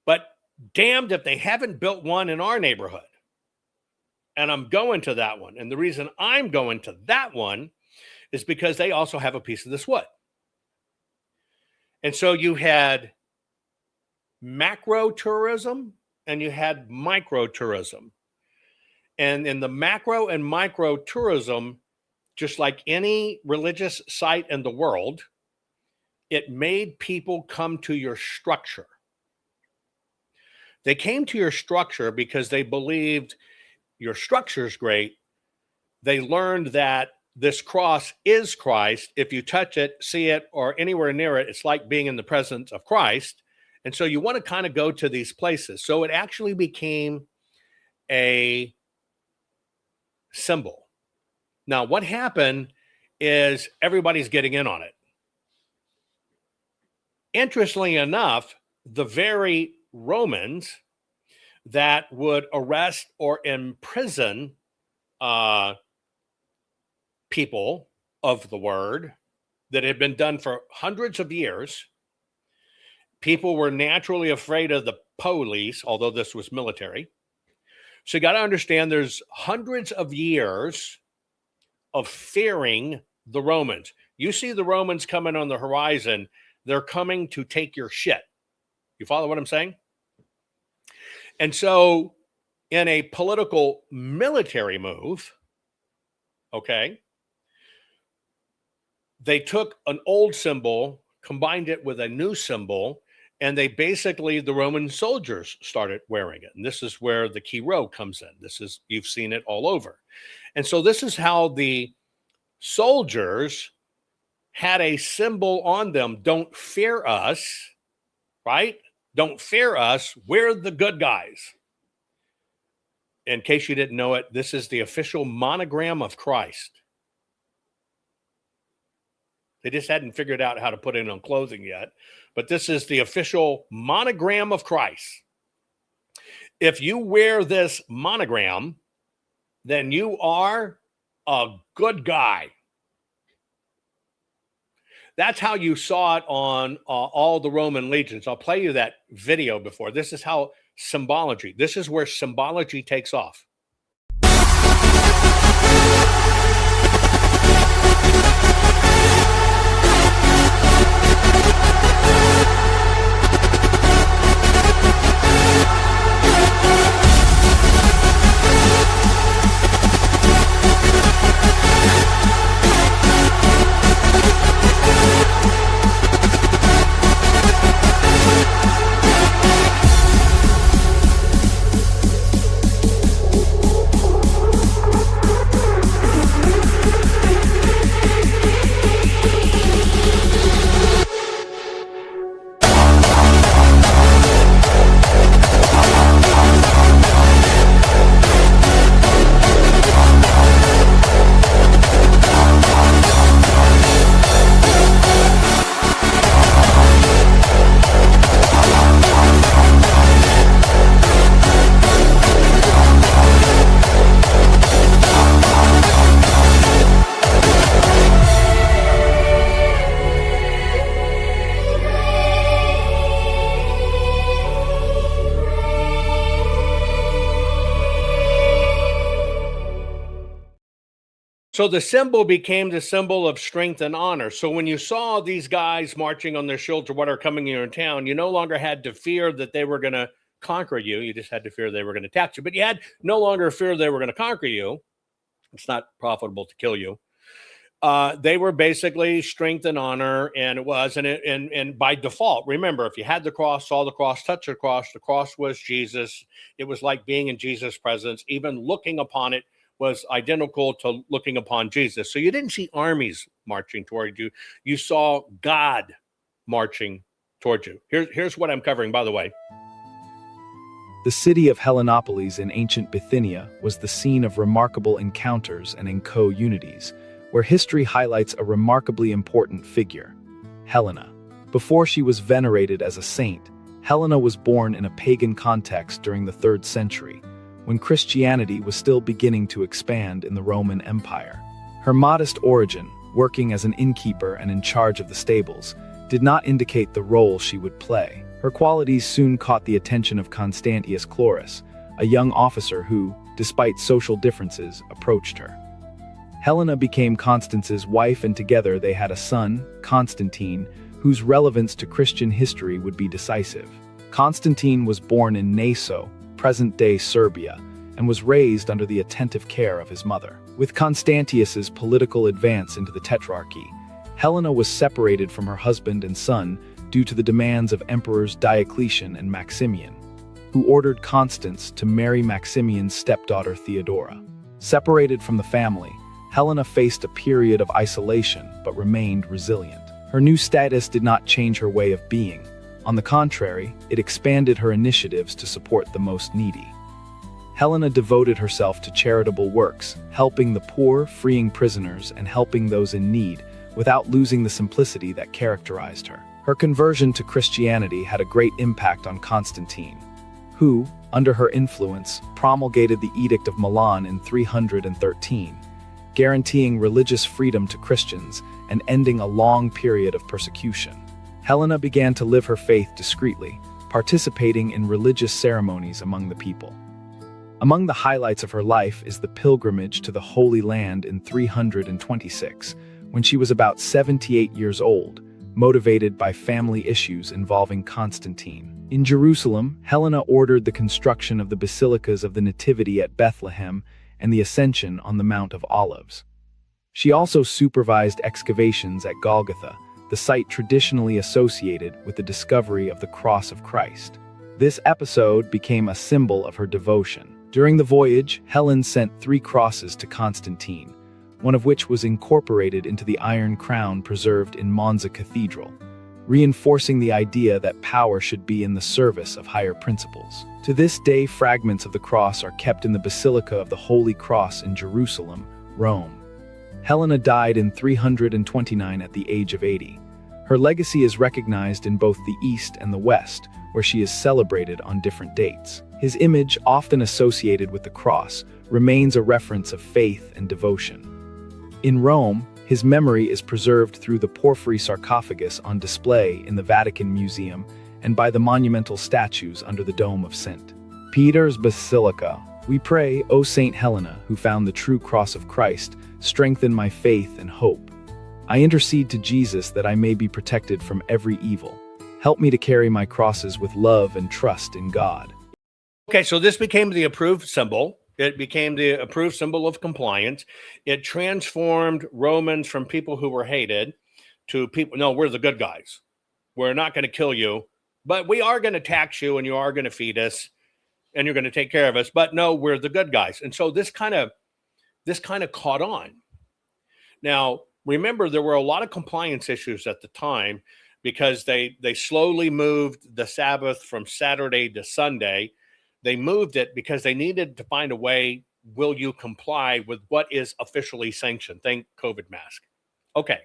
but damned if they haven't built one in our neighborhood. And I'm going to that one. And the reason I'm going to that one is because they also have a piece of this wood. And so you had macro tourism and you had micro tourism. And in the macro and micro tourism, just like any religious site in the world, it made people come to your structure. They came to your structure because they believed your structure is great. They learned that this cross is Christ. If you touch it, see it, or anywhere near it, it's like being in the presence of Christ. And so you want to kind of go to these places. So it actually became a symbol. Now, what happened is everybody's getting in on it. Interestingly enough, the very Romans that would arrest or imprison people of the word that had been done for hundreds of years, people were naturally afraid of the police, although this was military. So you got to understand there's hundreds of years of fearing the Romans. You see the Romans coming on the horizon, they're coming to take your shit. You follow what I'm saying? And so, in a political military move, okay, they took an old symbol, combined it with a new symbol, and they basically, the Roman soldiers started wearing it. And this is where the key row comes in. You've seen it all over. And so this is how the soldiers had a symbol on them. Don't fear us, right? Don't fear us. We're the good guys. In case you didn't know it, this is the official monogram of Christ. They just hadn't figured out how to put it on clothing yet. But this is the official monogram of Christ. If you wear this monogram, then you are a good guy. That's how you saw it on all the Roman legions. I'll play you that video before. This is how this is where symbology takes off. So the symbol became the symbol of strength and honor. So when you saw these guys marching on their shields or what are coming in your town, you no longer had to fear that they were going to conquer you. You just had to fear they were going to attack you. But you had no longer fear they were going to conquer you. It's not profitable to kill you. They were basically strength and honor, and it was, and by default, remember, if you had the cross, saw the cross, touched the cross was Jesus. It was like being in Jesus' presence. Even looking upon it was identical to looking upon Jesus. So you didn't see armies marching toward you. You saw God marching toward you. Here's what I'm covering, by the way. The city of Helenopolis in ancient Bithynia was the scene of remarkable encounters and unities, where history highlights a remarkably important figure, Helena. Before she was venerated as a saint, Helena was born in a pagan context during the 3rd century, when Christianity was still beginning to expand in the Roman Empire. Her modest origin, working as an innkeeper and in charge of the stables, did not indicate the role she would play. Her qualities soon caught the attention of Constantius Chlorus, a young officer who, despite social differences, approached her. Helena became Constance's wife, and together they had a son, Constantine, whose relevance to Christian history would be decisive. Constantine was born in Naso, present-day Serbia, and was raised under the attentive care of his mother. With Constantius's political advance into the Tetrarchy, Helena was separated from her husband and son due to the demands of emperors Diocletian and Maximian, who ordered Constance to marry Maximian's stepdaughter Theodora. Separated from the family, Helena faced a period of isolation but remained resilient. Her new status did not change her way of being. On the contrary, it expanded her initiatives to support the most needy. Helena devoted herself to charitable works, helping the poor, freeing prisoners, and helping those in need, without losing the simplicity that characterized her. Her conversion to Christianity had a great impact on Constantine, who, under her influence, promulgated the Edict of Milan in 313, guaranteeing religious freedom to Christians and ending a long period of persecution. Helena began to live her faith discreetly, participating in religious ceremonies among the people. Among the highlights of her life is the pilgrimage to the Holy Land in 326, when she was about 78 years old, motivated by family issues involving Constantine. In Jerusalem, Helena ordered the construction of the basilicas of the Nativity at Bethlehem and the Ascension on the Mount of Olives. She also supervised excavations at Golgotha, the site traditionally associated with the discovery of the cross of Christ. This episode became a symbol of her devotion. During the voyage, Helen sent 3 crosses to Constantine, one of which was incorporated into the iron crown preserved in Monza Cathedral, reinforcing the idea that power should be in the service of higher principles. To this day, fragments of the cross are kept in the Basilica of the Holy Cross in Jerusalem, Rome. Helena died in 329 at the age of 80. Her legacy is recognized in both the East and the West, where she is celebrated on different dates. His image, often associated with the cross, remains a reference of faith and devotion. In Rome, his memory is preserved through the porphyry sarcophagus on display in the Vatican Museum and by the monumental statues under the dome of St. Peter's Basilica. We pray, O Saint Helena, who found the true cross of Christ, strengthen my faith and hope. I intercede to Jesus that I may be protected from every evil. Help me to carry my crosses with love and trust in God. Okay, so this became the approved symbol. It became the approved symbol of compliance. It transformed Romans from people who were hated to people, no, we're the good guys. We're not going to kill you, but we are going to tax you and you are going to feed us and you're going to take care of us. But no, we're the good guys. And so this kind of caught on. Now, remember, there were a lot of compliance issues at the time because they slowly moved the Sabbath from Saturday to Sunday. They moved it because they needed to find a way, will you comply with what is officially sanctioned? Think COVID mask. Okay.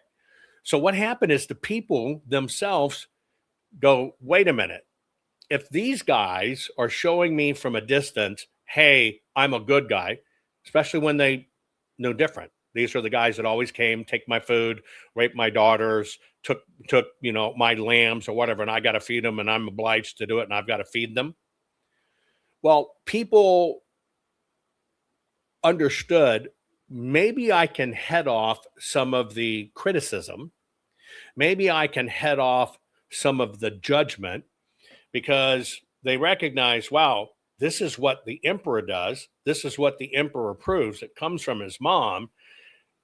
So what happened is the people themselves go, wait a minute. If these guys are showing me from a distance, hey, I'm a good guy, especially when they know different. These are the guys that always came, take my food, rape my daughters, took my lambs or whatever, and I got to feed them and I'm obliged to do it and I've got to feed them. Well, people understood maybe I can head off some of the criticism. Maybe I can head off some of the judgment because they recognize, wow, this is what the emperor does. This is what the emperor approves. It comes from his mom.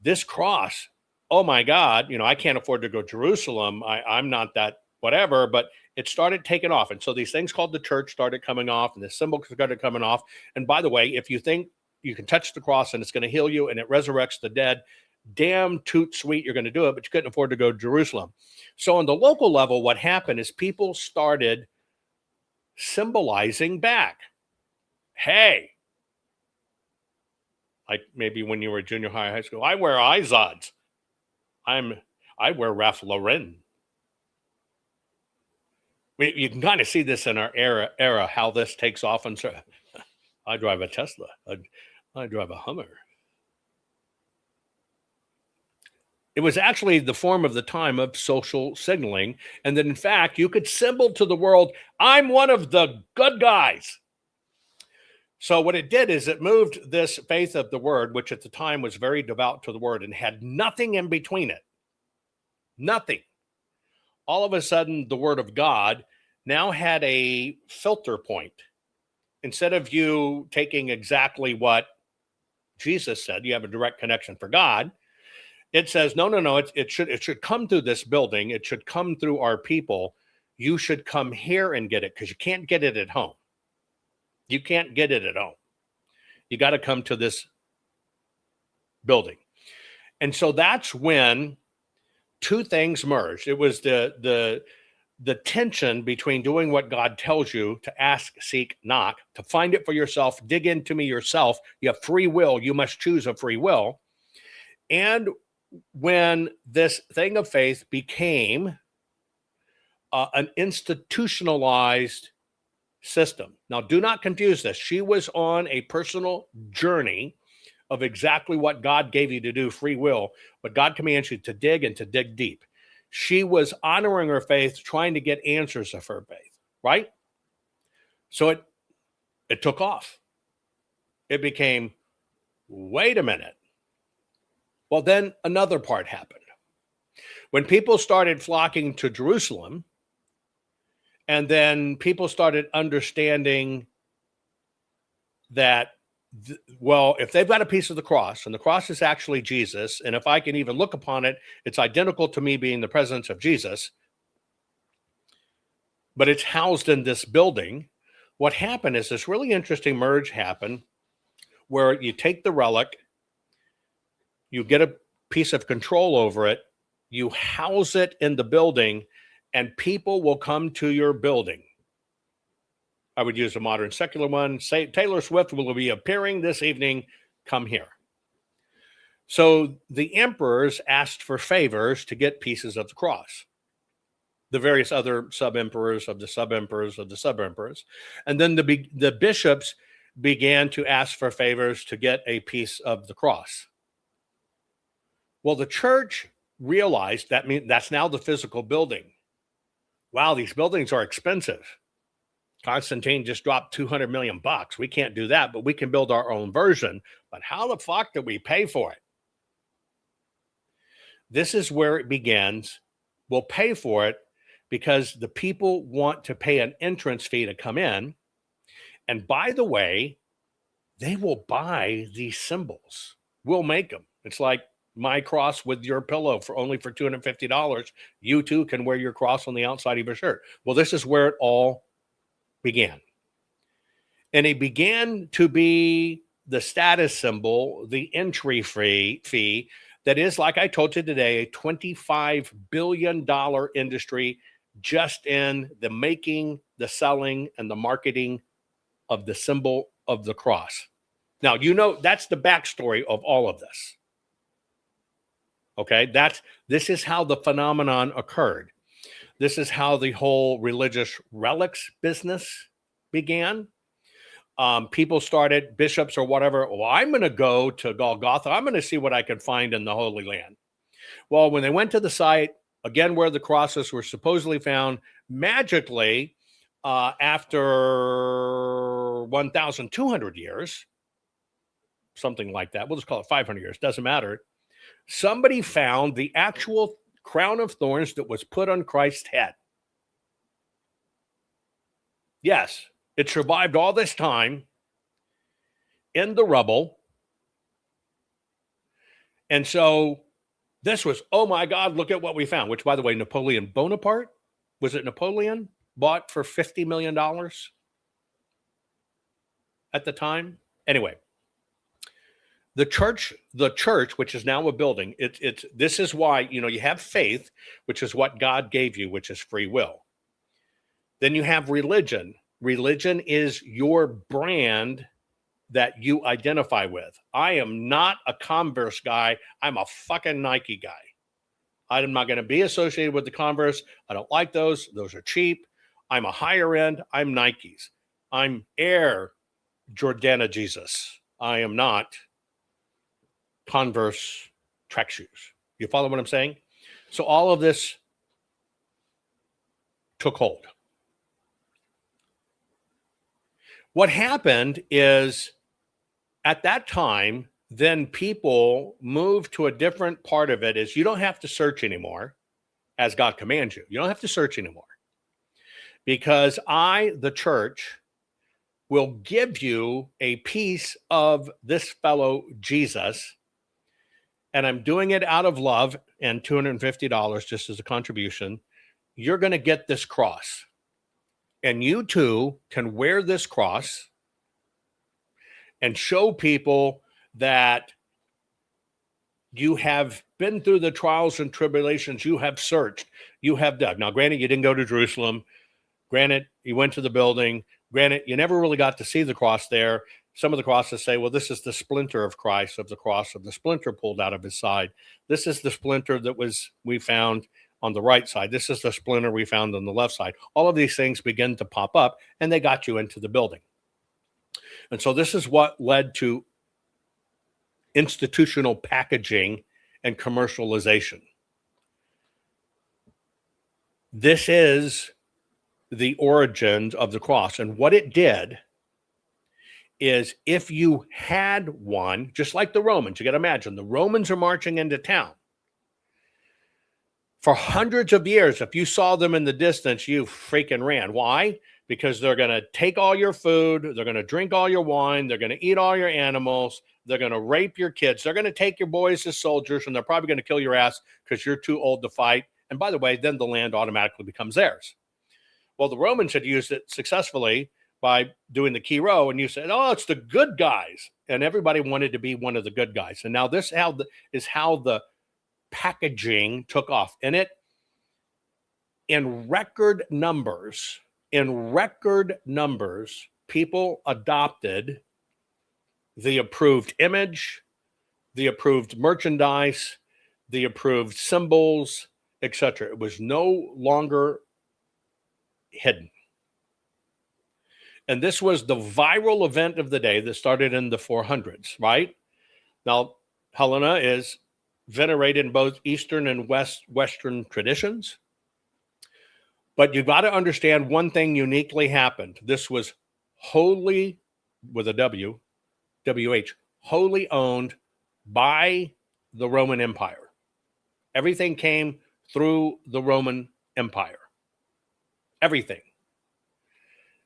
This cross, oh my God, I can't afford to go to Jerusalem. I'm not that whatever, but it started taking off. And so these things called the church started coming off and the symbols started coming off. And by the way, if you think you can touch the cross and it's going to heal you and it resurrects the dead, damn toot sweet, you're going to do it, but you couldn't afford to go to Jerusalem. So on the local level, what happened is people started symbolizing back. Hey, like maybe when you were junior high school, I wear Izods. I wear Ralph Lauren. You can kind of see this in our era, how this takes off. And so I drive a Tesla. I drive a Hummer. It was actually the form of the time of social signaling. And that, in fact, you could symbol to the world, I'm one of the good guys. So what it did is it moved this faith of the word, which at the time was very devout to the word and had nothing in between it. Nothing. All of a sudden, the word of God now had a filter point. Instead of you taking exactly what Jesus said, you have a direct connection for God. It says, no, it should come through this building. It should come through our people. You should come here and get it because you can't get it at home. You can't get it at home. You got to come to this building. And so that's when two things merged. It was the tension between doing what God tells you to ask, seek, knock, to find it for yourself, dig into me yourself. You have free will. You must choose a free will. And when this thing of faith became an institutionalized system. Now, do not confuse this. She was on a personal journey of exactly what God gave you to do, free will, but God commands you to dig and to dig deep. She was honoring her faith, trying to get answers of her faith, right? So it took off. it became, wait a minute. Well, then another part happened. When people started flocking to Jerusalem, and then people started understanding that, well, if they've got a piece of the cross, and the cross is actually Jesus, and if I can even look upon it, it's identical to me being the presence of Jesus, but it's housed in this building. What happened is this really interesting merge happened where you take the relic, you get a piece of control over it, you house it in the building, and people will come to your building. I would use a modern secular one. Say Taylor Swift will be appearing this evening. Come here. So the emperors asked for favors to get pieces of the cross. The various other sub-emperors of the sub-emperors of the sub-emperors. And then the bishops began to ask for favors to get a piece of the cross. Well, the church realized that's now the physical building. Wow, these buildings are expensive. Constantine just dropped $200 million. We can't do that, but we can build our own version. But how the fuck do we pay for it? This is where it begins. We'll pay for it because the people want to pay an entrance fee to come in. And by the way, they will buy these symbols. We'll make them. It's like my cross with your pillow for $250. You too can wear your cross on the outside of your shirt. Well, this is where it all began. And it began to be the status symbol, the entry fee that is, like I told you today, a $25 billion industry just in the making, the selling, and the marketing of the symbol of the cross. Now, you know, that's the backstory of all of this. Okay, this is how the phenomenon occurred. This is how the whole religious relics business began. People started, bishops or whatever, well, I'm going to go to Golgotha. I'm going to see what I can find in the Holy Land. Well, when they went to the site, again, where the crosses were supposedly found, magically, after 1,200 years, something like that, we'll just call it 500 years, doesn't matter, somebody found the actual crown of thorns that was put on Christ's head. Yes, it survived all this time in the rubble. And so this was, oh my God, look at what we found, which, by the way, Napoleon Bonaparte, was it Napoleon, bought for $50 million at the time? Anyway, the church, which is now a building, this is why, you have faith, which is what God gave you, which is free will. Then you have religion. Religion is your brand that you identify with. I am not a Converse guy. I'm a fucking Nike guy. I'm not going to be associated with the Converse. I don't like those. Those are cheap. I'm a higher end. I'm Nikes. I'm Air Jordana Jesus. I am not Converse track shoes. You follow what I'm saying? So all of this took hold. What happened is, at that time, then people moved to a different part of it. Is you don't have to search anymore as God commands you. You don't have to search anymore. Because I, the church, will give you a piece of this fellow Jesus, and I'm doing it out of love, and $250 just as a contribution. You're going to get this cross. And you too can wear this cross and show people that you have been through the trials and tribulations, you have searched, you have dug. Now, granted, you didn't go to Jerusalem. Granted, you went to the building. Granted, you never really got to see the cross there. Some of the crosses say, well, this is the splinter of Christ, of the cross, of the splinter pulled out of his side. This is the splinter that we found on the right side. This is the splinter we found on the left side. All of these things begin to pop up, and they got you into the building. And so this is what led to institutional packaging and commercialization. This is the origins of the cross. And what it did is if you had one, just like the Romans, you got to imagine the Romans are marching into town. For hundreds of years, if you saw them in the distance, you freaking ran. Why? Because they're going to take all your food, they're going to drink all your wine, they're going to eat all your animals, they're going to rape your kids, they're going to take your boys as soldiers, and they're probably going to kill your ass because you're too old to fight. And by the way, then the land automatically becomes theirs. Well, the Romans had used it successfully by doing the key row, and you said, oh, it's the good guys. And everybody wanted to be one of the good guys. And now this is how the packaging took off. And it, in record numbers, people adopted the approved image, the approved merchandise, the approved symbols, etc. It was no longer hidden. And this was the viral event of the day that started in the 400s, right? Now, Helena is venerated in both Eastern and Western traditions. But you've got to understand one thing uniquely happened. This was wholly, with a W, W-H, wholly owned by the Roman Empire. Everything came through the Roman Empire. Everything.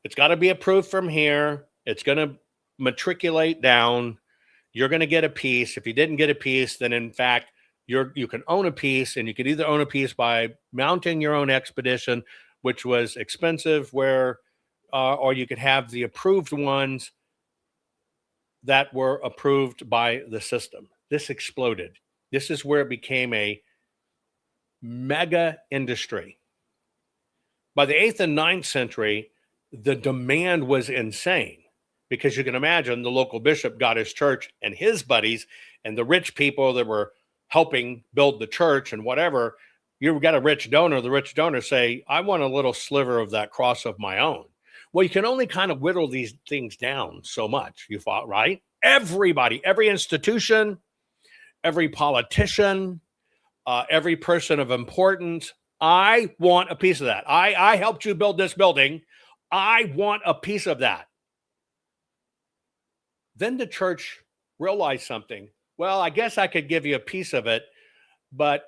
It's got to be approved from here. It's going to matriculate down. You're going to get a piece. If you didn't get a piece, then in fact, you can own a piece, and you can either own a piece by mounting your own expedition, which was expensive, or you could have the approved ones that were approved by the system. This exploded. This is where it became a mega industry. By the 8th and 9th century, the demand was insane, because you can imagine the local bishop got his church and his buddies and the rich people that were helping build the church and whatever. You got a rich donor, the rich donor say, I want a little sliver of that cross of my own. Well, you can only kind of whittle these things down so much, you thought, right? Everybody, every institution, every politician, every person of importance, I want a piece of that. I helped you build this building. I want a piece of that. Then the church realized something. Well, I guess I could give you a piece of it, but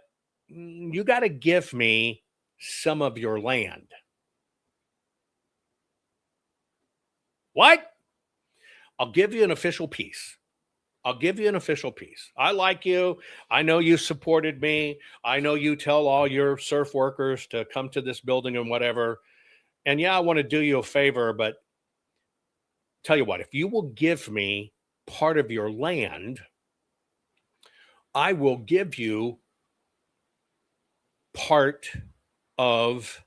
you got to give me some of your land. What? I'll give you an official piece. I'll give you an official piece. I like you. I know you supported me. I know you tell all your surf workers to come to this building and whatever. And yeah, I want to do you a favor, but tell you what, if you will give me part of your land, I will give you part of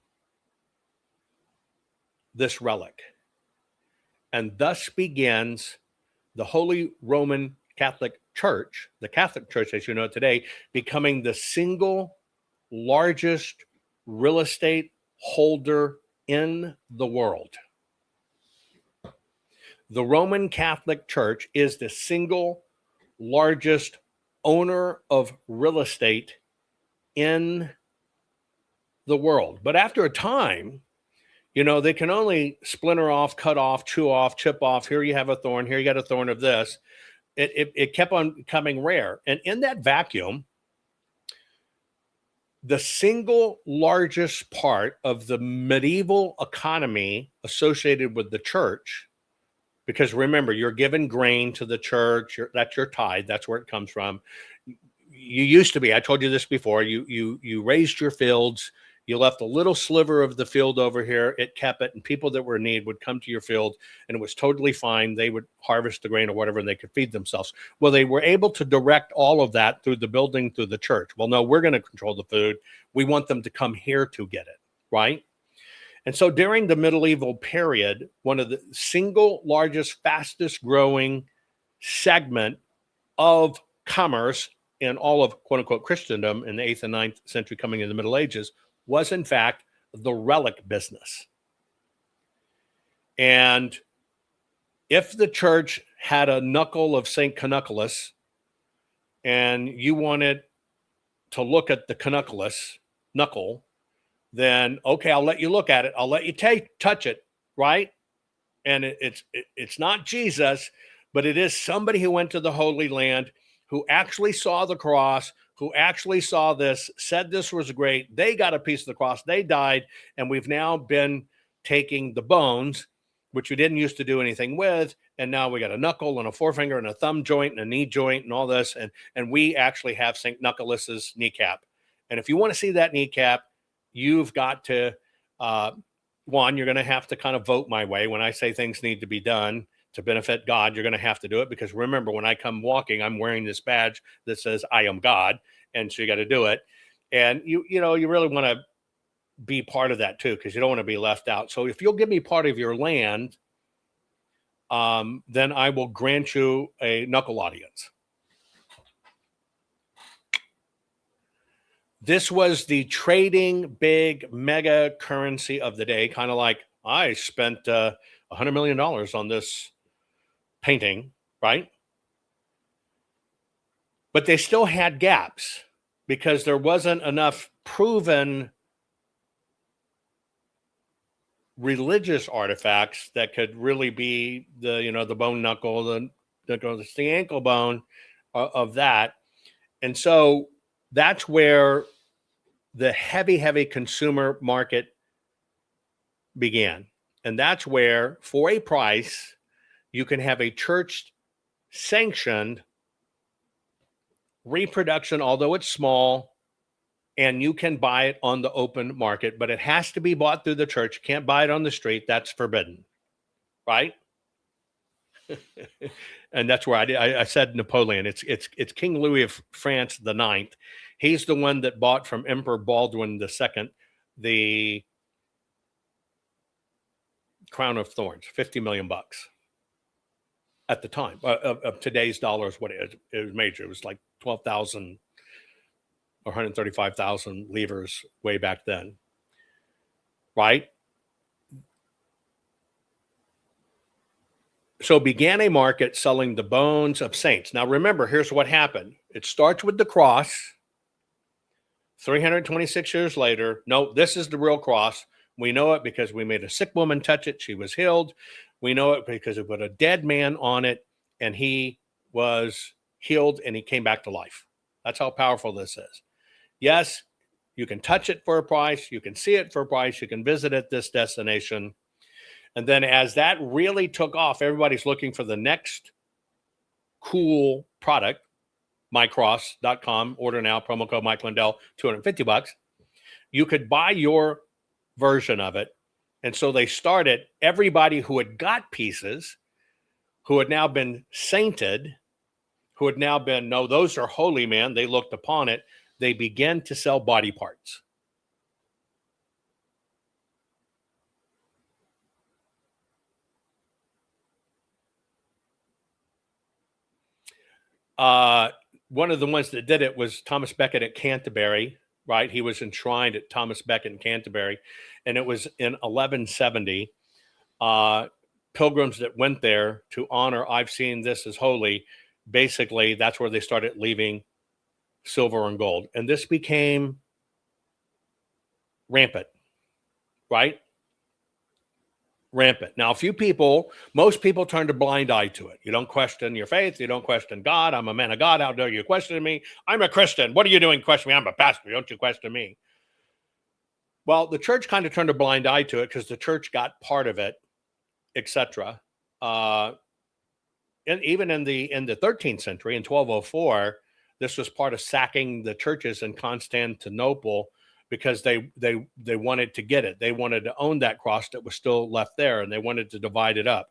this relic. And thus begins the Holy Roman Catholic Church, the Catholic Church as you know it today, becoming the single largest real estate holder in the world. The Roman Catholic Church is the single largest owner of real estate in the world. But after a time, they can only splinter off, cut off, chew off, chip off. Here you have a thorn. Here you got a thorn of this. It kept on becoming rare. And in that vacuum, the single largest part of the medieval economy associated with the church, because remember, you're given grain to the church, that's your tithe, that's where it comes from. You used to be, I told you this before, you raised your fields, you left a little sliver of the field over here, it kept it, and people that were in need would come to your field, and it was totally fine. They would harvest the grain or whatever, and they could feed themselves. Well, they were able to direct all of that through the building, through the church. Well, no, we're going to control the food. We want them to come here to get it, right? And so during the medieval period, one of the single largest, fastest growing segment of commerce in all of quote unquote Christendom in the 8th and 9th century coming in the Middle Ages was in fact the relic business. And if the church had a knuckle of St. Canonicus and you wanted to look at the Canonicus knuckle, then okay, I'll let you look at it. I'll let you touch it, right? And it's not Jesus, but it is somebody who went to the Holy Land, who actually saw the cross, who actually saw this, said this was great. They got a piece of the cross. They died, and we've now been taking the bones, which we didn't used to do anything with, and now we got a knuckle and a forefinger and a thumb joint and a knee joint and all this, and we actually have St. Nicholas's kneecap. And if you want to see that kneecap, you've got to, one, you're going to have to kind of vote my way. When I say things need to be done to benefit God, you're going to have to do it, because remember, when I come walking, I'm wearing this badge that says I am God, and so you got to do it. And you really want to be part of that too, because you don't want to be left out. So if you'll give me part of your land, then I will grant you a knuckle audience. This was the trading big mega currency of the day, kind of like I spent $100 million on this painting, right? But they still had gaps because there wasn't enough proven religious artifacts that could really be the bone knuckle, the ankle bone of that. And so that's where the heavy consumer market began. And that's where, for a price, you can have a church sanctioned reproduction, although it's small, and you can buy it on the open market, but it has to be bought through the church. You can't buy it on the street. That's forbidden, right? And that's where I said Napoleon. It's King Louis of France the Ninth. He's the one that bought from Emperor Baldwin II the crown of thorns, $50 million at the time of today's dollars. What it was major. It was like 12,000 or 135,000 livres way back then, right? So began a market selling the bones of saints. Now remember, here's what happened. It starts with the cross. 326 years later, no, this is the real cross. We know it because we made a sick woman touch it. She was healed. We know it because it put a dead man on it, and he was healed, and he came back to life. That's how powerful this is. Yes, you can touch it for a price. You can see it for a price. You can visit at this destination. And then as that really took off, everybody's looking for the next cool product. mycross.com, order now, promo code Mike Lindell, $250. You could buy your version of it. And so they started, everybody who had got pieces, who had now been sainted, who had now been, no, those are holy, man. They looked upon it. They began to sell body parts. One of the ones that did it was Thomas Becket at Canterbury, right? He was enshrined at Thomas Becket in Canterbury, and it was in 1170. Pilgrims that went there to honor, I've seen this as holy, basically that's where they started leaving silver and gold. And this became rampant, right? Rampant. Now, most people turn a blind eye to it. You don't question your faith. You don't question God. I'm a man of God. How dare you question me? I'm a Christian. What are you doing questioning me? I'm a pastor. Don't you question me? Well, the church kind of turned a blind eye to it because the church got part of it, etc. And even in the 13th century, in 1204, this was part of sacking the churches in Constantinople, because they wanted to get it. They wanted to own that cross that was still left there, and they wanted to divide it up.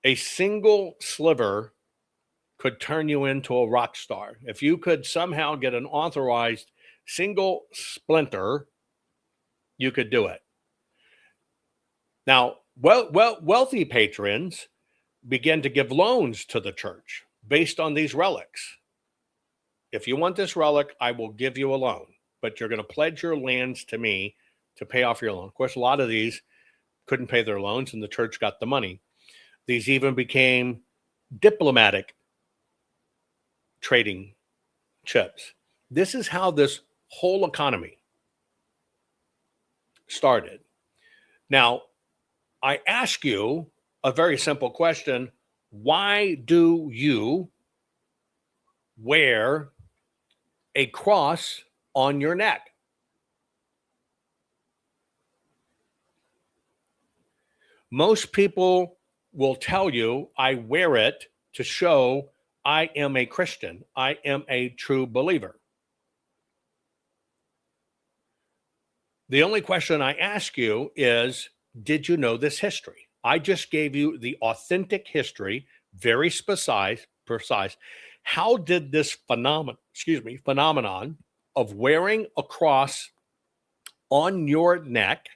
A single sliver could turn you into a rock star. If you could somehow get an authorized single splinter, you could do it. Now, wealthy patrons began to give loans to the church based on these relics. If you want this relic, I will give you a loan, but you're going to pledge your lands to me to pay off your loan. Of course, a lot of these couldn't pay their loans, and the church got the money. These even became diplomatic trading chips. This is how this whole economy started. Now, I ask you a very simple question. Why do you wear a cross on your neck? Most people will tell you, I wear it to show I am a Christian. I am a true believer. The only question I ask you is, did you know this history? I just gave you the authentic history, very precise. How did this phenomenon of wearing a cross on your neck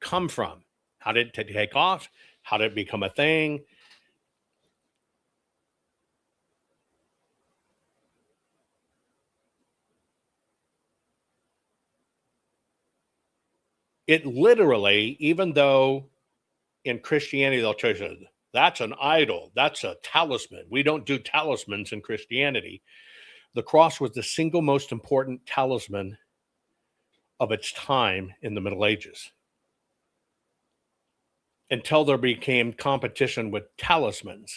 come from? How did it take off? How did it become a thing? It literally, even though in Christianity they'll tell you that's an idol, that's a talisman. We don't do talismans in Christianity. The cross was the single most important talisman of its time in the Middle Ages, until there became competition with talismans.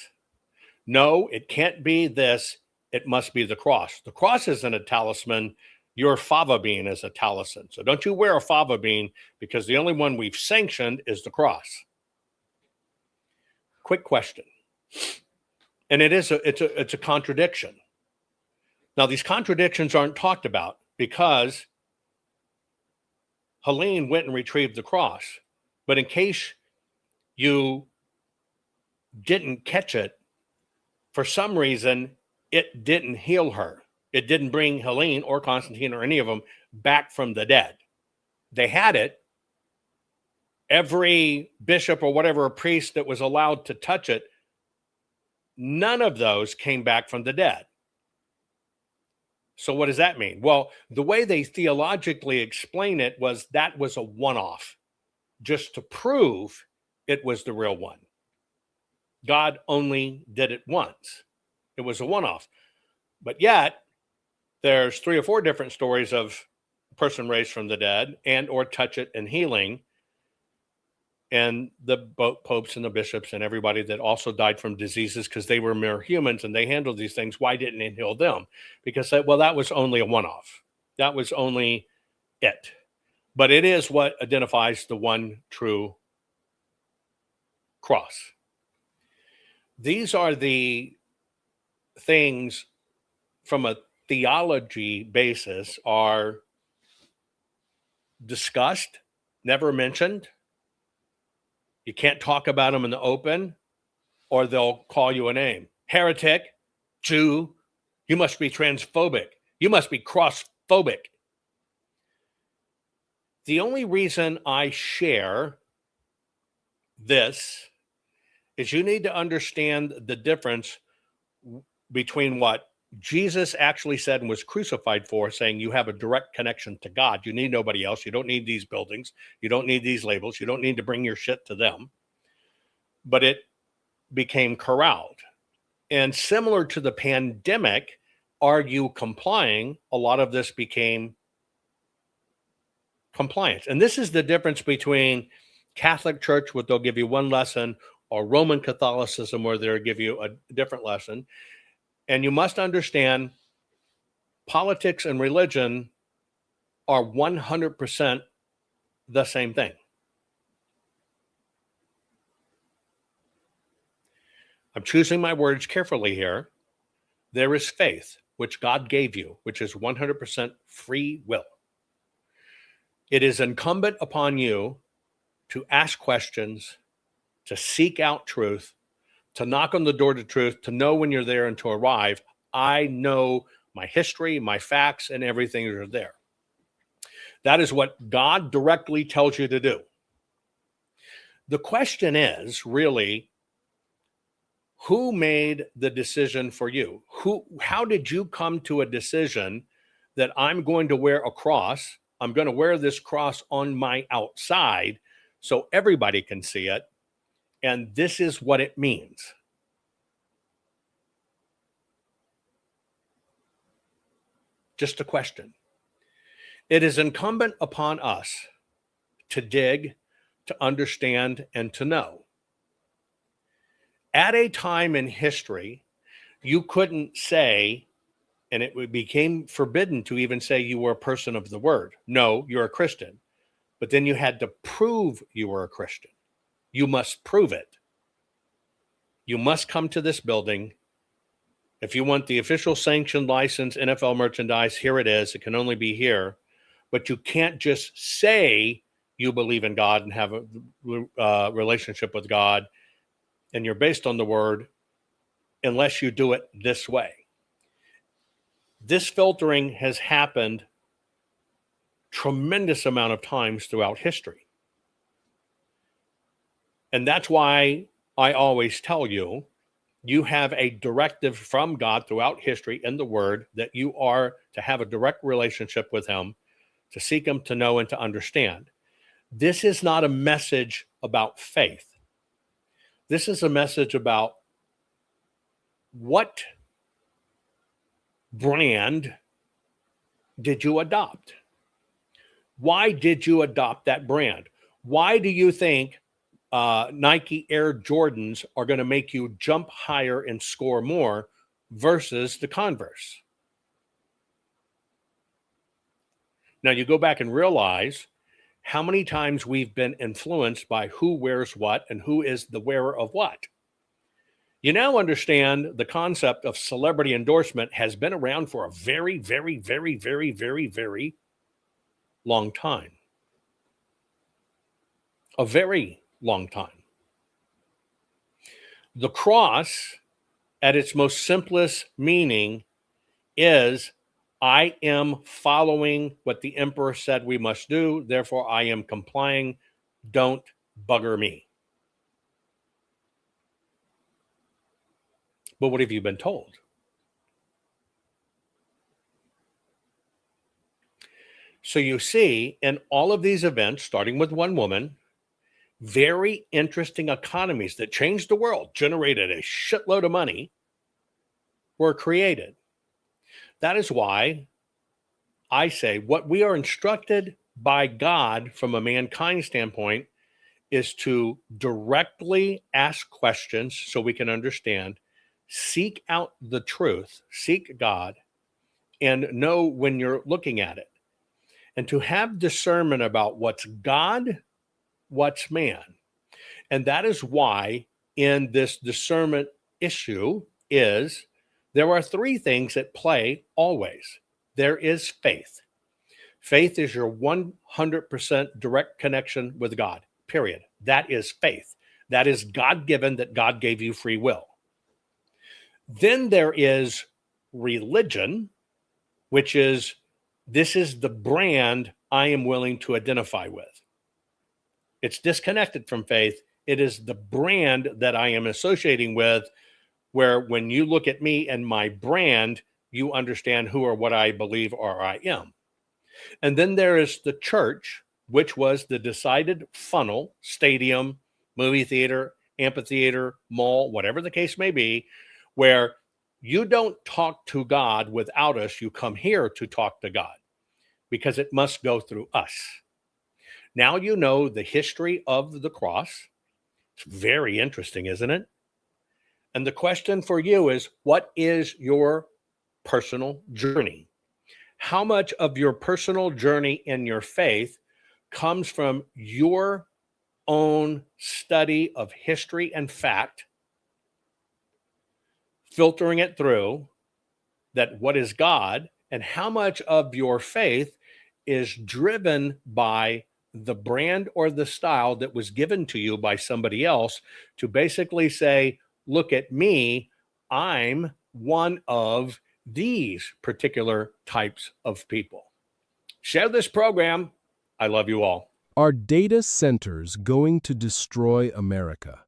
No, it can't be this. It must be the cross. The cross isn't a talisman. Your fava bean is a talisman. So don't you wear a fava bean, because the only one we've sanctioned is the cross. Quick question. And it's a contradiction. Now, these contradictions aren't talked about because Helene went and retrieved the cross. But in case you didn't catch it, for some reason, it didn't heal her. It didn't bring Helene or Constantine or any of them back from the dead. They had it. Every bishop or whatever, a priest that was allowed to touch it, none of those came back from the dead. So what does that mean? Well, the way they theologically explain it was that was a one-off, just to prove it was the real one. God only did it once. It was a one-off. But yet, there's 3 or 4 different stories of a person raised from the dead and or touch it and healing. And the popes and the bishops and everybody that also died from diseases, because they were mere humans and they handled these things. Why didn't it heal them? Because, well, that was only a one-off. That was only it. But it is what identifies the one true cross. These are the things from a theology basis are discussed, never mentioned. You can't talk about them in the open, or they'll call you a name. Heretic, Jew, you must be transphobic. You must be crossphobic. The only reason I share this is you need to understand the difference between what Jesus actually said and was crucified for, saying you have a direct connection to God. You need nobody else. You don't need these buildings. You don't need these labels. You don't need to bring your shit to them. But it became corralled. And similar to the pandemic, are you complying? A lot of this became compliance. And this is the difference between Catholic Church, where they'll give you one lesson, or Roman Catholicism, where they'll give you a different lesson. And you must understand, politics and religion are 100% the same thing. I'm choosing my words carefully here. There is faith, which God gave you, which is 100% free will. It is incumbent upon you to ask questions, to seek out truth, to knock on the door to truth, to know when you're there and to arrive. I know my history, my facts, and everything are there. That is what God directly tells you to do. The question is really, who made the decision for you? How did you come to a decision that I'm going to wear a cross? I'm going to wear this cross on my outside so everybody can see it. And this is what it means. Just a question. It is incumbent upon us to dig, to understand, and to know. At a time in history, you couldn't say, and it became forbidden to even say you were a person of the word. No, you're a Christian. But then you had to prove you were a Christian. You must prove it. You must come to this building. If you want the official sanctioned license NFL merchandise, here it is. It can only be here. But you can't just say you believe in God and have a relationship with God, and you're based on the word, unless you do it this way. This filtering has happened tremendous amount of times throughout history. And that's why I always tell you, you have a directive from God throughout history in the word that you are to have a direct relationship with him, to seek him, to know, and to understand. This is not a message about faith. This is a message about what brand did you adopt? Why did you adopt that brand? Why do you think Nike Air Jordans are going to make you jump higher and score more versus the Converse? Now you go back and realize how many times we've been influenced by who wears what and who is the wearer of what. You now understand the concept of celebrity endorsement has been around for a very, very, very, very, very, very long time. A very long time. The cross, at its most simplest meaning, is I am following what the emperor said we must do, therefore I am complying. Don't bugger me. But what have you been told? So you see, in all of these events, starting with one woman, very interesting economies that changed the world, generated a shitload of money, were created. That is why I say what we are instructed by God from a mankind standpoint is to directly ask questions so we can understand, seek out the truth, seek God, and know when you're looking at it. And to have discernment about what's God, what's man. And that is why in this discernment issue is there are three things at play always. There is faith. Faith is your 100% direct connection with God, period. That is faith. That is God-given, that God gave you free will. Then there is religion, which is, this is the brand I am willing to identify with. It's disconnected from faith. It is the brand that I am associating with, where when you look at me and my brand, you understand who or what I believe or I am. And then there is the church, which was the decided funnel, stadium, movie theater, amphitheater, mall, whatever the case may be, where you don't talk to God without us. You come here to talk to God because it must go through us. Now you know the history of the cross. It's very interesting, isn't it? And the question for you is, what is your personal journey? How much of your personal journey in your faith comes from your own study of history and fact, filtering it through that what is God, and how much of your faith is driven by the brand or the style that was given to you by somebody else to basically say, look at me, I'm one of these particular types of people. Share this program. I love you all. Are data centers going to destroy America?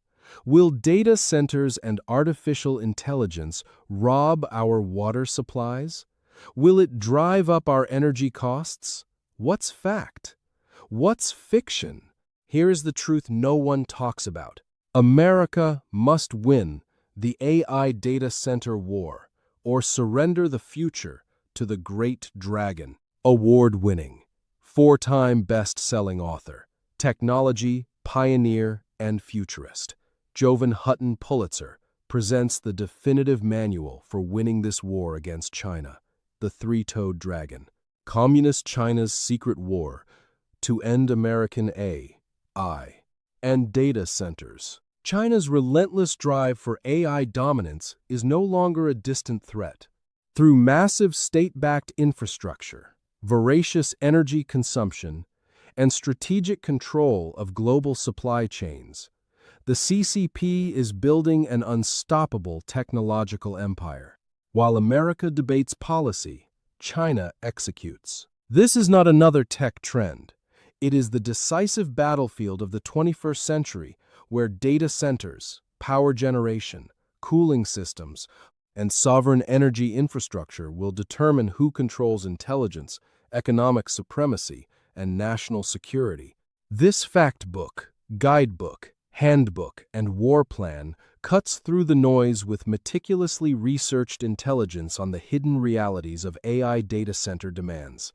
Will data centers and artificial intelligence rob our water supplies? Will it drive up our energy costs? What's fact? What's fiction? Here is the truth no one talks about. America must win the AI data center war, or surrender the future to the great dragon. Award-winning, 4-time best-selling author, technology, pioneer and futurist, Jovan Hutton Pulitzer, presents the definitive manual for winning this war against China, the three-toed dragon. Communist China's secret war to end American AI and data centers. China's relentless drive for AI dominance is no longer a distant threat. Through massive state-backed infrastructure, voracious energy consumption, and strategic control of global supply chains, the CCP is building an unstoppable technological empire. While America debates policy, China executes. This is not another tech trend. It is the decisive battlefield of the 21st century where data centers, power generation, cooling systems, and sovereign energy infrastructure will determine who controls intelligence, economic supremacy, and national security. This fact book, guidebook, handbook, and war plan cuts through the noise with meticulously researched intelligence on the hidden realities of AI data center demands.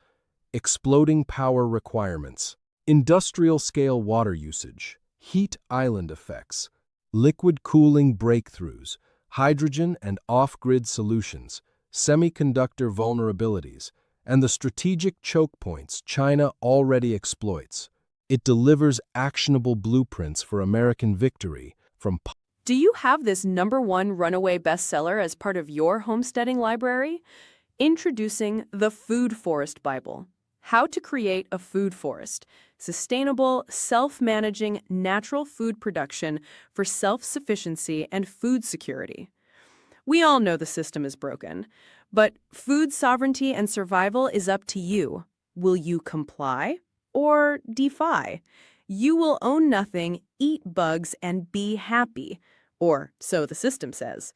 Exploding power requirements, industrial-scale water usage, heat island effects, liquid cooling breakthroughs, hydrogen and off-grid solutions, semiconductor vulnerabilities, and the strategic choke points China already exploits. It delivers actionable blueprints for American victory from. Do you have this #1 runaway bestseller as part of your homesteading library? Introducing the Food Forest Bible. How to create a food forest. Sustainable, self-managing, natural food production for self-sufficiency and food security. We all know the system is broken, but food sovereignty and survival is up to you. Will you comply or defy? You will own nothing, eat bugs, and be happy. Or so the system says.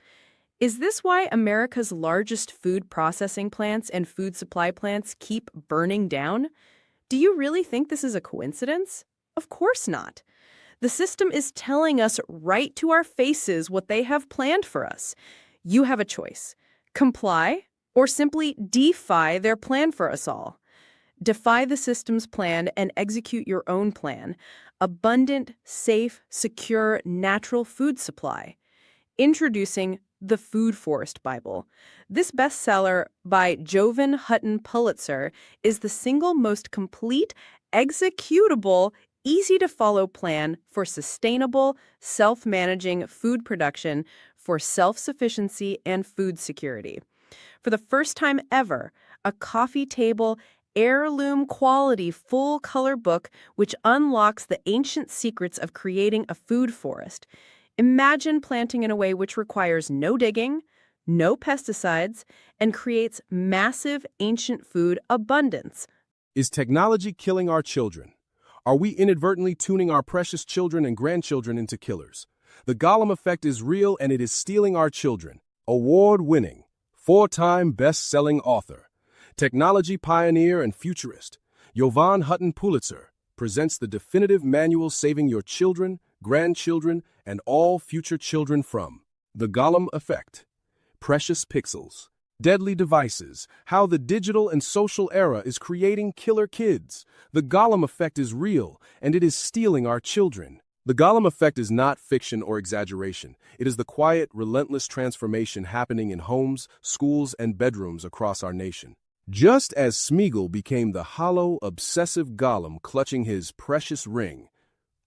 Is this why America's largest food processing plants and food supply plants keep burning down? Do you really think this is a coincidence? Of course not. The system is telling us right to our faces what they have planned for us. You have a choice. Comply or simply defy their plan for us all. Defy the system's plan and execute your own plan. Abundant, safe, secure, natural food supply. Introducing the Food Forest Bible. This bestseller by Jovan Hutton Pulitzer is the single most complete, executable, easy-to-follow plan for sustainable, self-managing food production for self-sufficiency and food security. For the first time ever, a coffee table, heirloom quality full-color book which unlocks the ancient secrets of creating a food forest. Imagine planting in a way which requires no digging, no pesticides, and creates massive ancient food abundance. Is technology killing our children? Are we inadvertently tuning our precious children and grandchildren into killers? The Gollum effect is real and it is stealing our children. Award-winning, 4-time best-selling author, technology pioneer and futurist, Jovan Hutton Pulitzer presents the definitive manual saving your children, grandchildren, and all future children from the Gollum effect. Precious pixels, deadly devices, how the digital and social era is creating killer kids. The Gollum effect is real, and it is stealing our children. The Gollum effect is not fiction or exaggeration. It is the quiet, relentless transformation happening in homes, schools, and bedrooms across our nation. Just as Smeagol became the hollow, obsessive Gollum clutching his precious ring,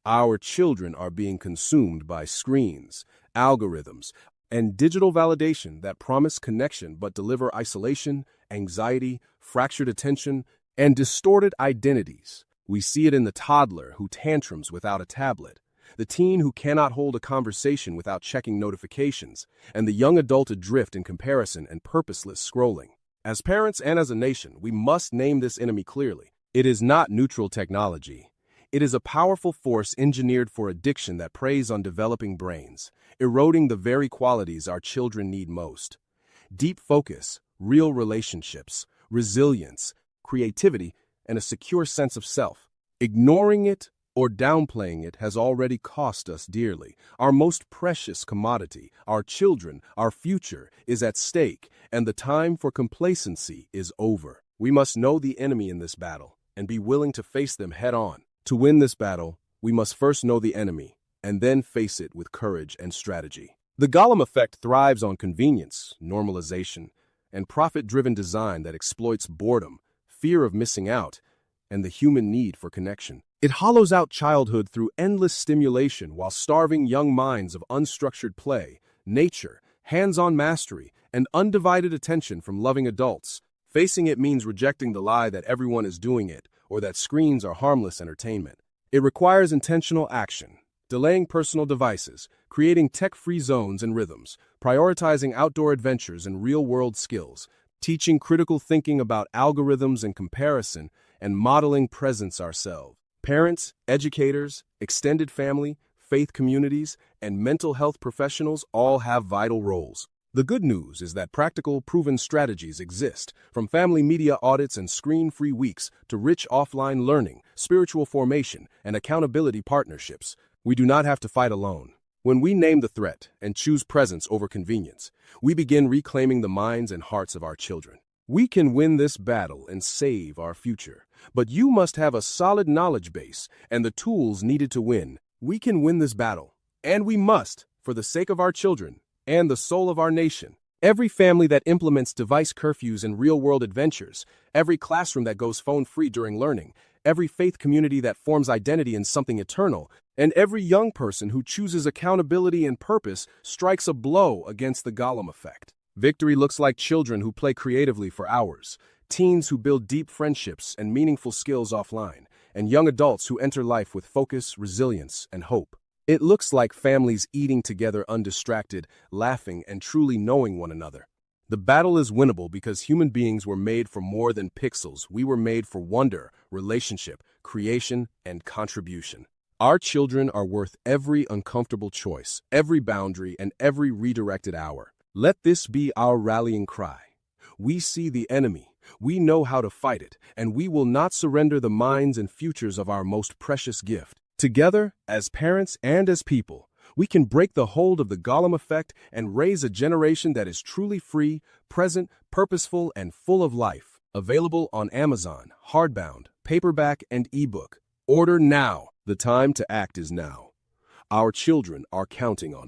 our children are being consumed by screens, algorithms, and digital validation that promise connection but deliver isolation, anxiety, fractured attention, and distorted identities. We see it in the toddler who tantrums without a tablet, the teen who cannot hold a conversation without checking notifications, and the young adult adrift in comparison and purposeless scrolling. As parents and as a nation, we must name this enemy clearly. It is not neutral technology. It is a powerful force engineered for addiction that preys on developing brains, eroding the very qualities our children need most. Deep focus, real relationships, resilience, creativity, and a secure sense of self. Ignoring it or downplaying it has already cost us dearly. Our most precious commodity, our children, our future, is at stake, and the time for complacency is over. We must know the enemy in this battle and be willing to face them head-on. To win this battle, we must first know the enemy, and then face it with courage and strategy. The Gollum effect thrives on convenience, normalization, and profit-driven design that exploits boredom, fear of missing out, and the human need for connection. It hollows out childhood through endless stimulation while starving young minds of unstructured play, nature, hands-on mastery, and undivided attention from loving adults. Facing it means rejecting the lie that everyone is doing it or that screens are harmless entertainment. It requires intentional action, delaying personal devices, creating tech-free zones and rhythms, prioritizing outdoor adventures and real-world skills, teaching critical thinking about algorithms and comparison, and modeling presence ourselves. Parents, educators, extended family, faith communities, and mental health professionals all have vital roles. The good news is that practical, proven strategies exist, from family media audits and screen-free weeks to rich offline learning, spiritual formation, and accountability partnerships. We do not have to fight alone. When we name the threat and choose presence over convenience, we begin reclaiming the minds and hearts of our children. We can win this battle and save our future, but you must have a solid knowledge base and the tools needed to win. We can win this battle, and we must, for the sake of our children and the soul of our nation. Every family that implements device curfews and real-world adventures, every classroom that goes phone-free during learning, every faith community that forms identity in something eternal, and every young person who chooses accountability and purpose strikes a blow against the Gollum effect. Victory looks like children who play creatively for hours, teens who build deep friendships and meaningful skills offline, and young adults who enter life with focus, resilience, and hope. It looks like families eating together undistracted, laughing, and truly knowing one another. The battle is winnable because human beings were made for more than pixels. We were made for wonder, relationship, creation, and contribution. Our children are worth every uncomfortable choice, every boundary, and every redirected hour. Let this be our rallying cry. We see the enemy, we know how to fight it, and we will not surrender the minds and futures of our most precious gift. Together, as parents and as people, we can break the hold of the Gollum effect and raise a generation that is truly free, present, purposeful, and full of life. Available on Amazon, hardbound, paperback, and ebook. Order now. The time to act is now. Our children are counting on us.